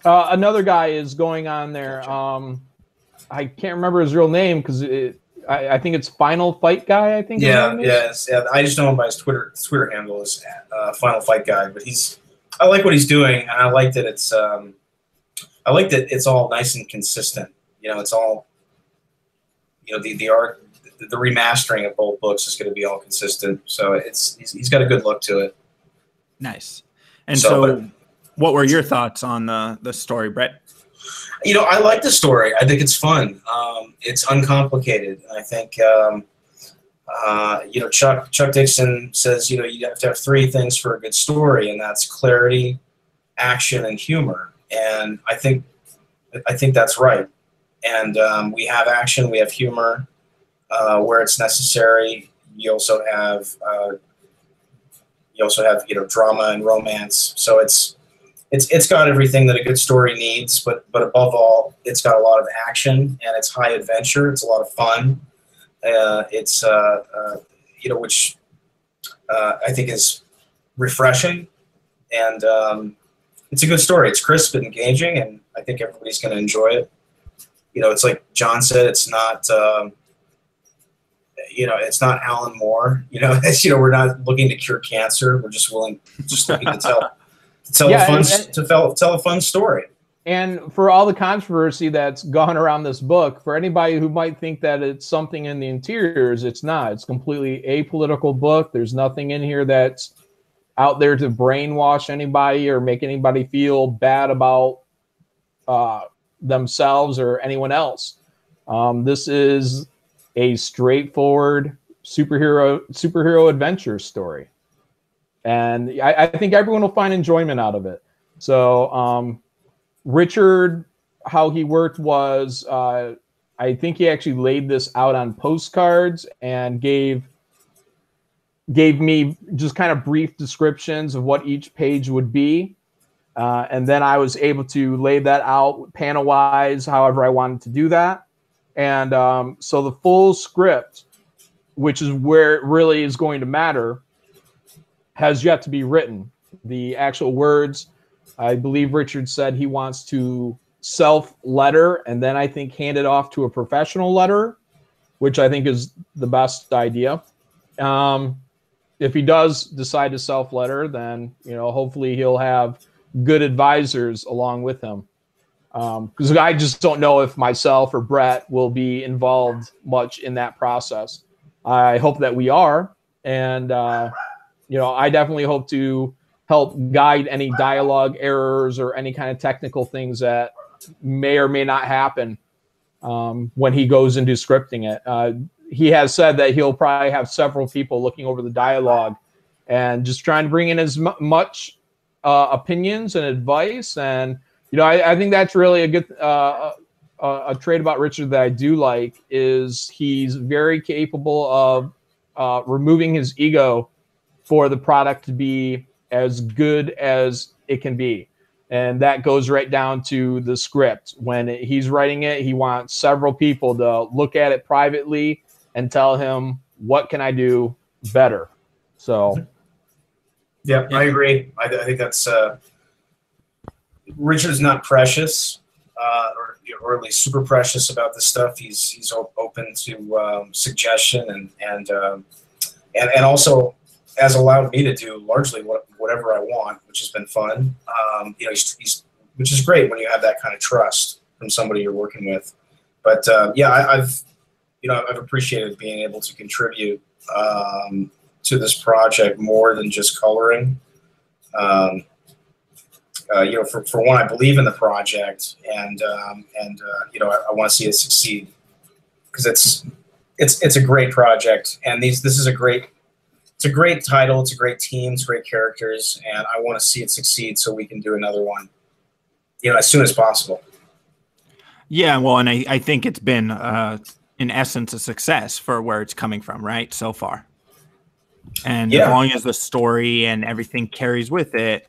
Another guy is going on there. I can't remember his real name because I think it's Final Fight Guy. I think. Yeah. I just know him by his Twitter handle is Final Fight Guy. But I like what he's doing, and I like that it's all nice and consistent. You know, it's all, you know, the art, the remastering of both books is going to be all consistent. So he's got a good look to it. Nice. And so what were your thoughts on the story, Brett? You know, I like the story. I think it's fun. It's uncomplicated. I think, you know, Chuck Dixon says, you know, you have to have 3 things for a good story, and that's clarity, action, and humor. And I think that's right. And we have action, we have humor where it's necessary. You also have you know, drama and romance. So it's got everything that a good story needs, but above all, it's got a lot of action, and it's high adventure. It's a lot of fun. It's you know, which I think is refreshing, and it's a good story. It's crisp and engaging, and I think everybody's going to enjoy it. You know, it's like John said, it's not it's not Alan Moore. We're not looking to cure cancer. We're just looking to tell a fun story. And for all the controversy that's gone around this book, for anybody who might think that it's something in the interiors, it's not. It's completely apolitical book. There's nothing in here that's out there to brainwash anybody or make anybody feel bad about themselves or anyone else. This is a straightforward superhero adventure story. And I think everyone will find enjoyment out of it. So Richard, how he worked was, I think he actually laid this out on postcards and gave me just kind of brief descriptions of what each page would be. And then I was able to lay that out panel-wise, however I wanted to do that. And so the full script, which is where it really is going to matter, has yet to be written. The actual words, I believe Richard said he wants to self-letter and then I think hand it off to a professional letterer, which I think is the best idea. If he does decide to self-letter, then hopefully he'll have good advisors along with him. Because I just don't know if myself or Brett will be involved much in that process. I hope that we are, and I definitely hope to help guide any dialogue errors or any kind of technical things that may or may not happen when he goes into scripting it. He has said that he'll probably have several people looking over the dialogue and just trying to bring in as much opinions and advice. And, I think that's really a good a trait about Richard that I do like is he's very capable of removing his ego for the product to be as good as it can be. And that goes right down to the script. When he's writing it, he wants several people to look at it privately and tell him, what can I do better? So. Yeah, I agree. I think that's Richard's not precious, or at least super precious about this stuff. He's open to suggestion and also has allowed me to do largely whatever I want, which has been fun. Which is great when you have that kind of trust from somebody you're working with. But I've appreciated being able to contribute to this project more than just coloring. For one, I believe in the project, and I want to see it succeed because it's a great project, and this is a great title, it's a great team, it's great characters, and I want to see it succeed so we can do another one, as soon as possible. Yeah, well, and I think it's been in essence a success for where it's coming from, right, so far. And as long as the story and everything carries with it,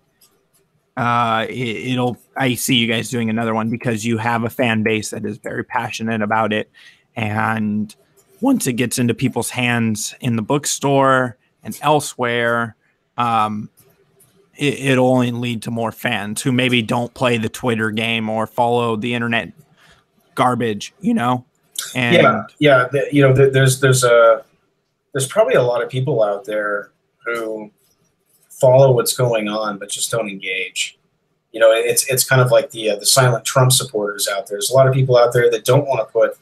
I see you guys doing another one because you have a fan base that is very passionate about it. And once it gets into people's hands in the bookstore and elsewhere, it'll only lead to more fans who maybe don't play the Twitter game or follow the internet garbage, And there's probably a lot of people out there who follow what's going on but just don't engage. It's kind of like the silent Trump supporters out there. There's a lot of people out there that don't want to put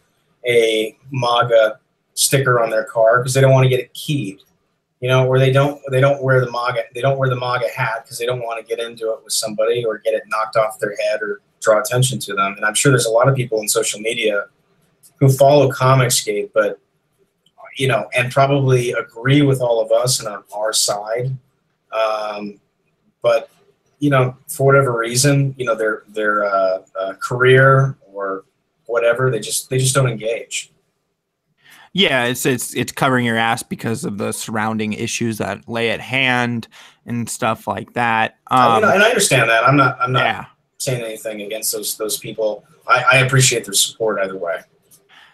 a MAGA sticker on their car because they don't want to get it keyed. Or they don't wear the MAGA hat because they don't want to get into it with somebody or get it knocked off their head or draw attention to them. And I'm sure there's a lot of people in social media who follow Comicsgate, but and probably agree with all of us and on our side. But for whatever reason, their career or whatever, they just don't engage. Yeah, it's covering your ass because of the surrounding issues that lay at hand and stuff like that. And I understand that. I'm not saying anything against those people. I appreciate their support either way.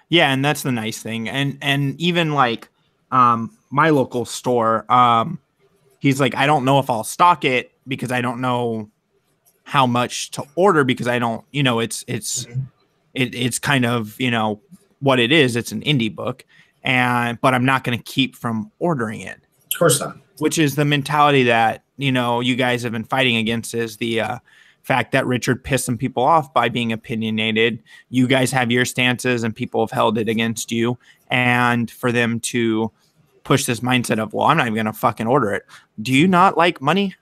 Yeah, and that's the nice thing. And even like my local store, he's like, I don't know if I'll stock it because I don't know how much to order because I don't, it's kind of, what it is. It's an indie book. but I'm not going to keep from ordering it. Of course not. Which is the mentality that, you guys have been fighting against, is the fact that Richard pissed some people off by being opinionated. You guys have your stances and people have held it against you. And for them to push this mindset of, well, I'm not even going to fucking order it. Do you not like money?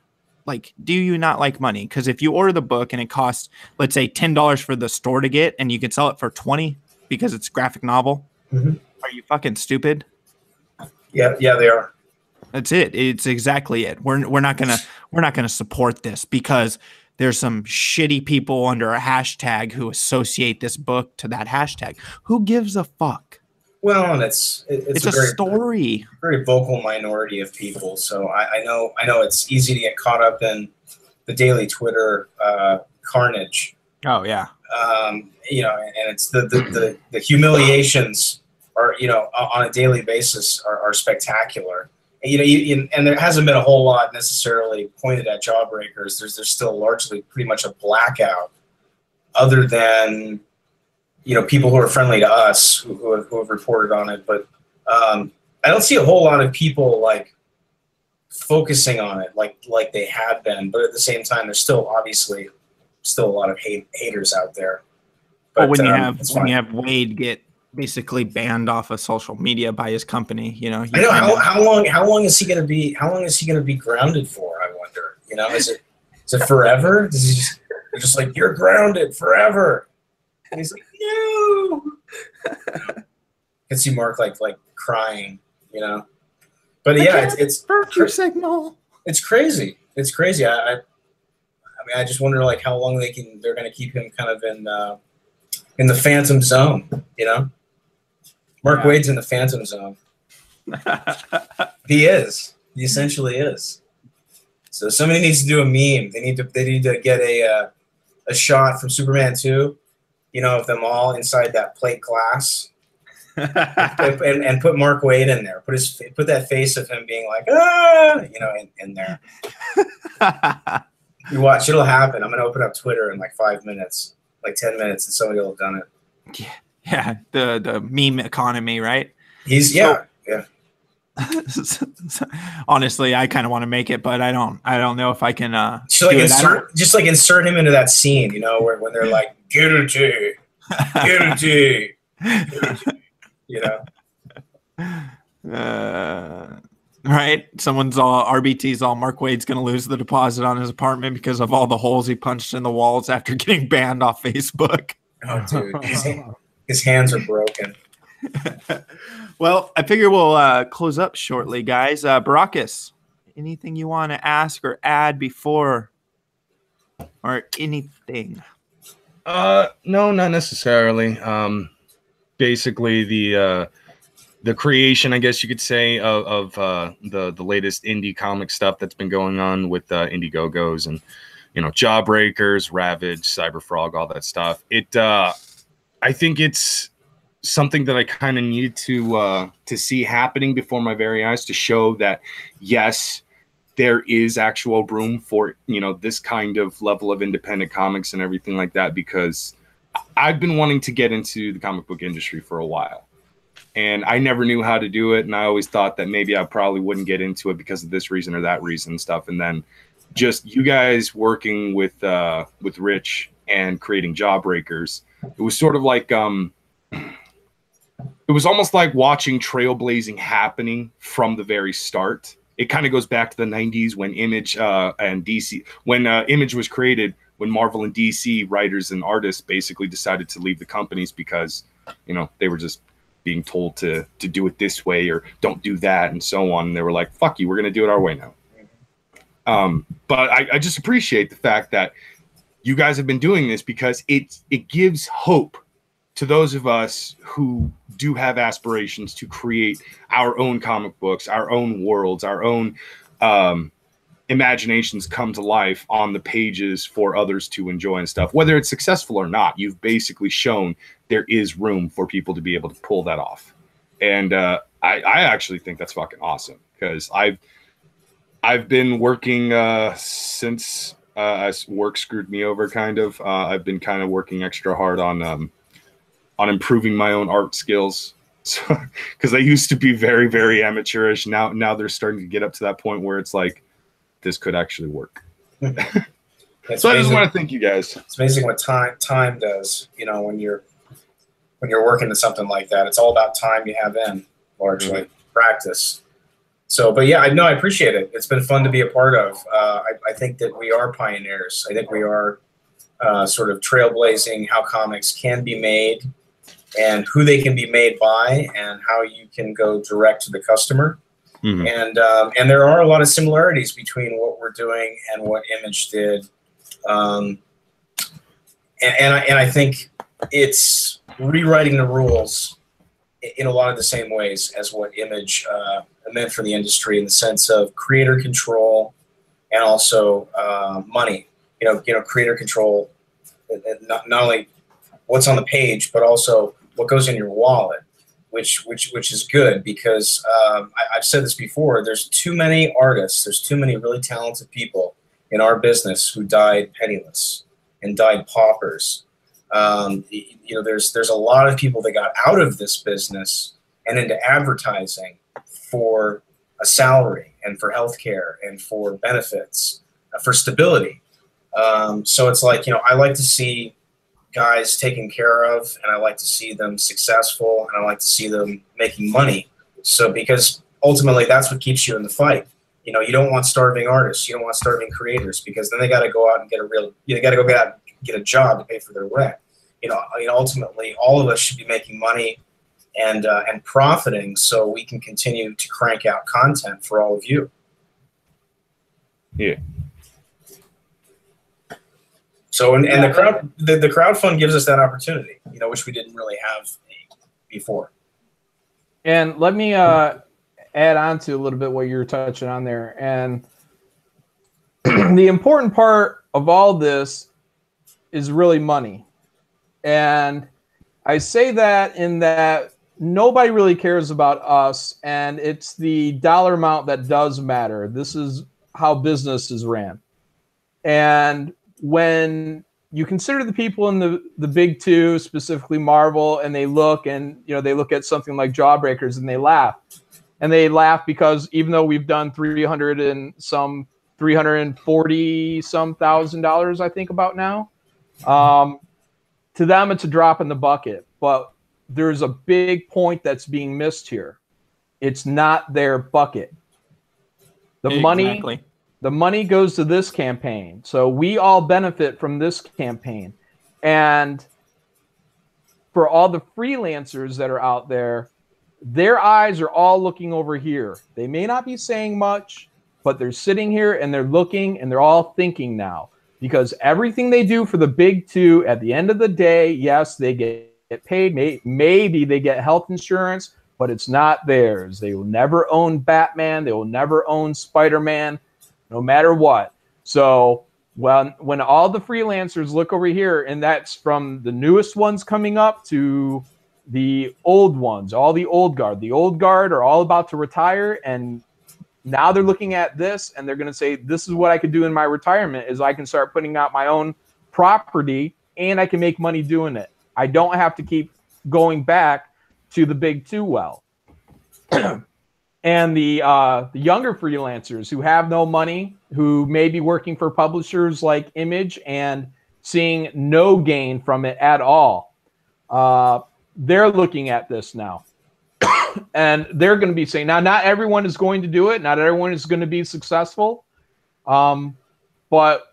Do you not like money? Because if you order the book and it costs, let's say, $10 for the store to get, and you can sell it for $20 because it's a graphic novel, are you fucking stupid? Yeah, they are. That's it. It's exactly it. We're not gonna support this because there's some shitty people under a hashtag who associate this book to that hashtag. Who gives a fuck? Well, and it's a story. Very vocal minority of people. So I know it's easy to get caught up in the daily Twitter carnage. Oh yeah. And it's the humiliations are on a daily basis are spectacular. And there hasn't been a whole lot necessarily pointed at Jawbreakers. There's still largely pretty much a blackout, other than people who are friendly to us who have reported on it. But I don't see a whole lot of people focusing on it like they have been. But at the same time, there's still obviously a lot of haters out there. But when you have Wade get basically banned off of social media by his company, I know how long is he going to be grounded for? I wonder. Is it forever? Does he just like, you're grounded forever? And he's like, no. I can see Mark like crying, But yeah, it's virtue signal. It's crazy. It's crazy. I mean, I just wonder how long they're going to keep him kind of in the phantom zone, Mark Wade's in the phantom zone. He is. He essentially is. So somebody needs to do a meme. They need to get a shot from Superman 2, of them all inside that plate glass, and put Mark Wade in there. Put that face of him being like, in there. You watch, it'll happen. I'm gonna open up Twitter in 5 minutes, 10 minutes, and somebody will have done it. Yeah, the meme economy, right? Yeah. Honestly, I kind of want to make it, but I don't know if I can. Just insert him into that scene, when they're like, get a G, get a G, right? Someone's RBT's all, Mark Wade's gonna lose the deposit on his apartment because of all the holes he punched in the walls after getting banned off Facebook. Oh, dude, his hands are broken. Well, I figure we'll close up shortly, guys. Brockus, anything you want to ask or add before, or anything? No, not necessarily. Basically, the creation, I guess you could say, of the latest indie comic stuff that's been going on with Indiegogos and Jawbreakers, Ravage, Cyberfrog, all that stuff. I think it's something that I kind of needed to see happening before my very eyes, to show that yes, there is actual room for this kind of level of independent comics and everything like that, because I've been wanting to get into the comic book industry for a while, and I never knew how to do it, and I always thought that maybe I probably wouldn't get into it because of this reason or that reason and stuff. And then just you guys working with Rich and creating Jawbreakers, it was sort of like it was almost like watching trailblazing happening from the very start. It kind of goes back to the 90s when Image and DC, when Image was created, when Marvel and DC writers and artists basically decided to leave the companies because, they were just being told to do it this way or don't do that and so on. And they were like, fuck you, we're going to do it our way now. But I just appreciate the fact that you guys have been doing this, because it gives hope to those of us who do have aspirations to create our own comic books, our own worlds, our own imaginations come to life on the pages for others to enjoy and stuff. Whether it's successful or not, you've basically shown there is room for people to be able to pull that off. And I actually think that's fucking awesome, because I've been working since work screwed me over, kind of. I've been kind of working extra hard on improving my own art skills, So, because they used to be very, very amateurish. Now they're starting to get up to that point where it's like, this could actually work. So I just want to thank you guys. It's amazing what time does. You know, when you're working to something like that, it's all about time you have in, largely practice. So, but yeah, I appreciate it. It's been fun to be a part of. I think that we are pioneers. I think we are sort of trailblazing how comics can be made and who they can be made by and how you can go direct to the customer. And there are a lot of similarities between what we're doing and what Image did. And I think it's rewriting the rules in a lot of the same ways as what Image meant for the industry, in the sense of creator control and also money. You know, creator control, not only what's on the page, but also what goes in your wallet, which is good, because I've said this before. There's too many artists. There's too many really talented people in our business who died penniless and died paupers. You know, there's a lot of people that got out of this business and into advertising for a salary and for healthcare and for benefits, for stability. So it's like, you know, I like to see guys taken care of, and I like to see them successful, and I like to see them making money. So, because ultimately that's what keeps you in the fight. You know, you don't want starving artists, you don't want starving creators, because then they got to go out and get get a job to pay for their rent. You know, ultimately all of us should be making money and profiting, so we can continue to crank out content for all of you. Yeah. So, and the crowdfund gives us that opportunity, you know, which we didn't really have before. And let me add on to a little bit what you're touching on there. And the important part of all this is really money. And I say that in that nobody really cares about us, and it's the dollar amount that does matter. This is how business is ran. And when you consider the people in the big two, specifically Marvel, and they look at something like Jawbreakers and they laugh. And they laugh because even though we've done $340 some $1,000, I think about now, to them it's a drop in the bucket. But there's a big point that's being missed here. It's not their bucket. The money goes to this campaign. So we all benefit from this campaign. And for all the freelancers that are out there, their eyes are all looking over here. They may not be saying much, but they're sitting here and they're looking and they're all thinking now. Because everything they do for the big two, at the end of the day, yes, they get paid. Maybe they get health insurance, but it's not theirs. They will never own Batman. They will never own Spider-Man, no matter what. So when all the freelancers look over here, and that's from the newest ones coming up to the old ones, all the old guard. The old guard are all about to retire, and now they're looking at this, and they're going to say, this is what I could do in my retirement, is I can start putting out my own property, and I can make money doing it. I don't have to keep going back to the big two well. And the younger freelancers who have no money, who may be working for publishers like Image and seeing no gain from it at all, they're looking at this now. And they're going to be saying, now, not everyone is going to do it. Not everyone is going to be successful. But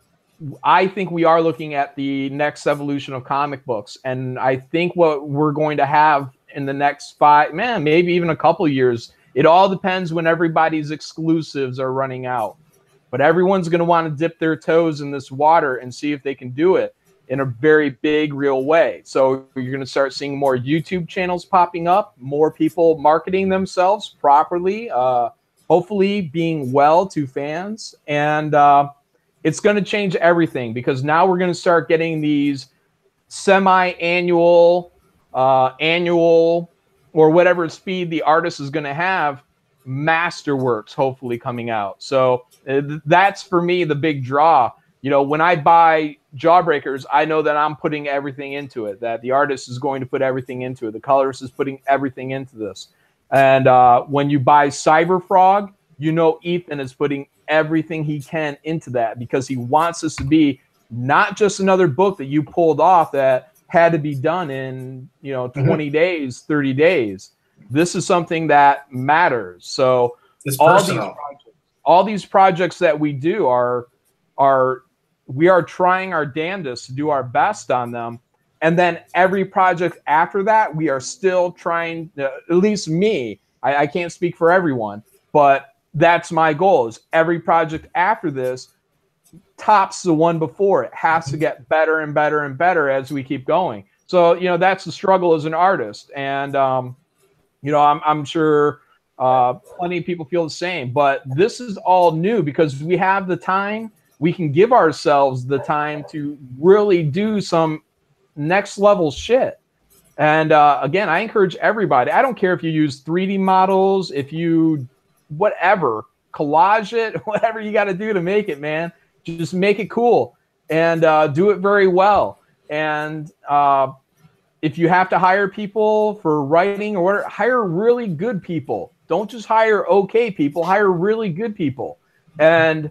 I think we are looking at the next evolution of comic books. And I think what we're going to have in the next maybe even a couple years, it all depends when everybody's exclusives are running out. But everyone's going to want to dip their toes in this water and see if they can do it in a very big, real way. So you're going to start seeing more YouTube channels popping up, more people marketing themselves properly, hopefully being well to fans. And it's going to change everything, because now we're going to start getting these semi-annual, annual, or whatever speed the artist is going to have, masterworks hopefully coming out. So that's, for me, the big draw. you know, when I buy Jawbreakers, I know that I'm putting everything into it, that the artist is going to put everything into it. The colorist is putting everything into this. And when you buy Cyberfrog, you know Ethan is putting everything he can into that because he wants this to be not just another book that you pulled off that had to be done in, you know, 20 days, 30 days. This is something that matters. So It's all these projects that we do we are trying our damnedest to do our best on them. And then every project after that, we are still trying, at least me, I can't speak for everyone, but that's my goal, is every project after this tops the one before. It has to get better and better and better as we keep going. So, you know, that's the struggle as an artist. And, you know, I'm sure plenty of people feel the same, but this is all new because we have the time. We can give ourselves the time to really do some next level shit. And again, I encourage everybody. I don't care if you use 3D models, if you whatever, collage it, whatever you got to do to make it, man. Just make it cool and do it very well. And if you have to hire people for writing or whatever, hire really good people. Don't just hire okay people, hire really good people. And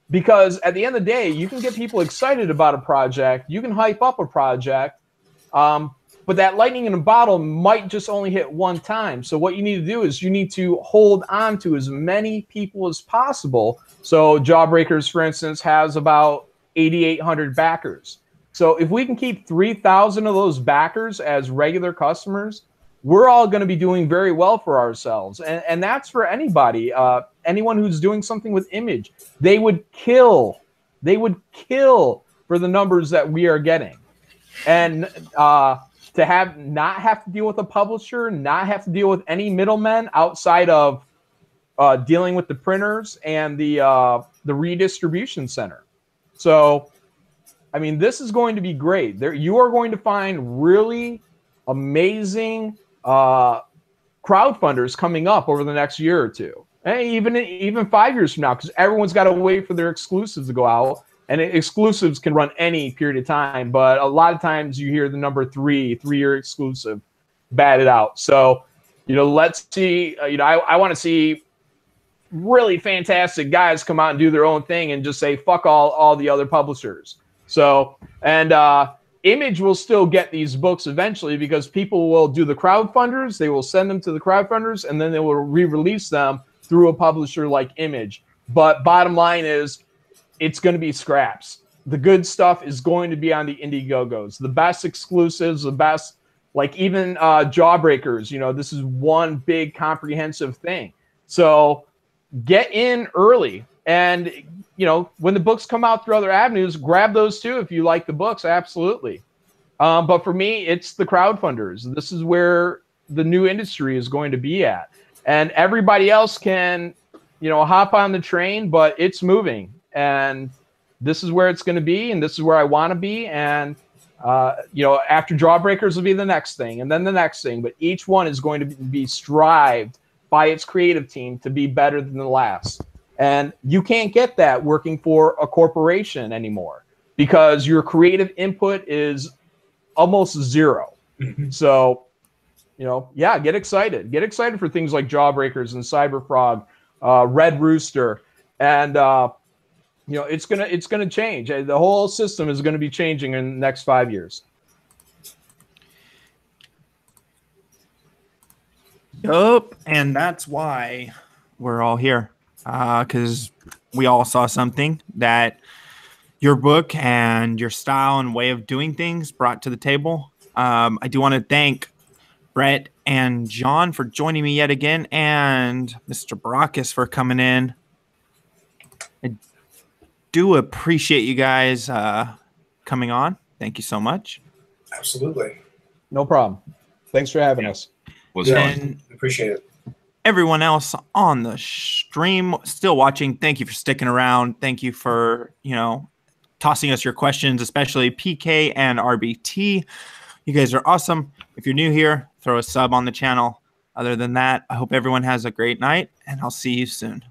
because at the end of the day, you can get people excited about a project. You can hype up a project. But that lightning in a bottle might just only hit one time. So what you need to do is you need to hold on to as many people as possible. So Jawbreakers, for instance, has about 8,800 backers. So if we can keep 3,000 of those backers as regular customers, we're all going to be doing very well for ourselves. And that's for anybody, anyone who's doing something with image. They would kill for the numbers that we are getting. And to not have to deal with a publisher, not have to deal with any middlemen outside of dealing with the printers and the redistribution center. So, I mean, this is going to be great. You are going to find really amazing crowdfunders coming up over the next year or two, and even 5 years from now, because everyone's got to wait for their exclusives to go out. And exclusives can run any period of time, but a lot of times you hear the number 3-year exclusive batted out. So, you know, let's see. You know, I want to see really fantastic guys come out and do their own thing and just say fuck all the other publishers. So, and Image will still get these books eventually because people will do the crowdfunders. They will send them to the crowdfunders, and then they will re-release them through a publisher like Image. But bottom line is, it's going to be scraps. The good stuff is going to be on the Indiegogos. The best exclusives, the best, like even Jawbreakers, you know, this is one big comprehensive thing. So get in early. And, you know, when the books come out through other avenues, grab those too if you like the books, absolutely. But for me, it's the crowdfunders. This is where the new industry is going to be at. And everybody else can, you know, hop on the train, but it's moving. And this is where it's going to be, and this is where I want to be. And, you know, after Jawbreakers will be the next thing, and then the next thing. But each one is going to be strived by its creative team to be better than the last. And you can't get that working for a corporation anymore because your creative input is almost zero. Mm-hmm. So, you know, yeah, get excited. Get excited for things like Jawbreakers and Cyberfrog, Red Rooster, and you know, it's gonna change. The whole system is gonna be changing in the next 5 years. Yup, and that's why we're all here, because we all saw something that your book and your style and way of doing things brought to the table. I do want to thank Brett and John for joining me yet again, and Mr. Brockus for coming in. I do appreciate you guys coming on. Thank you so much. Absolutely. No problem. Thanks for having us. Was fun. Appreciate it. Everyone else on the stream still watching, thank you for sticking around. Thank you for, you know, tossing us your questions, especially PK and RBT. You guys are awesome. If you're new here, throw a sub on the channel. Other than that, I hope everyone has a great night, and I'll see you soon.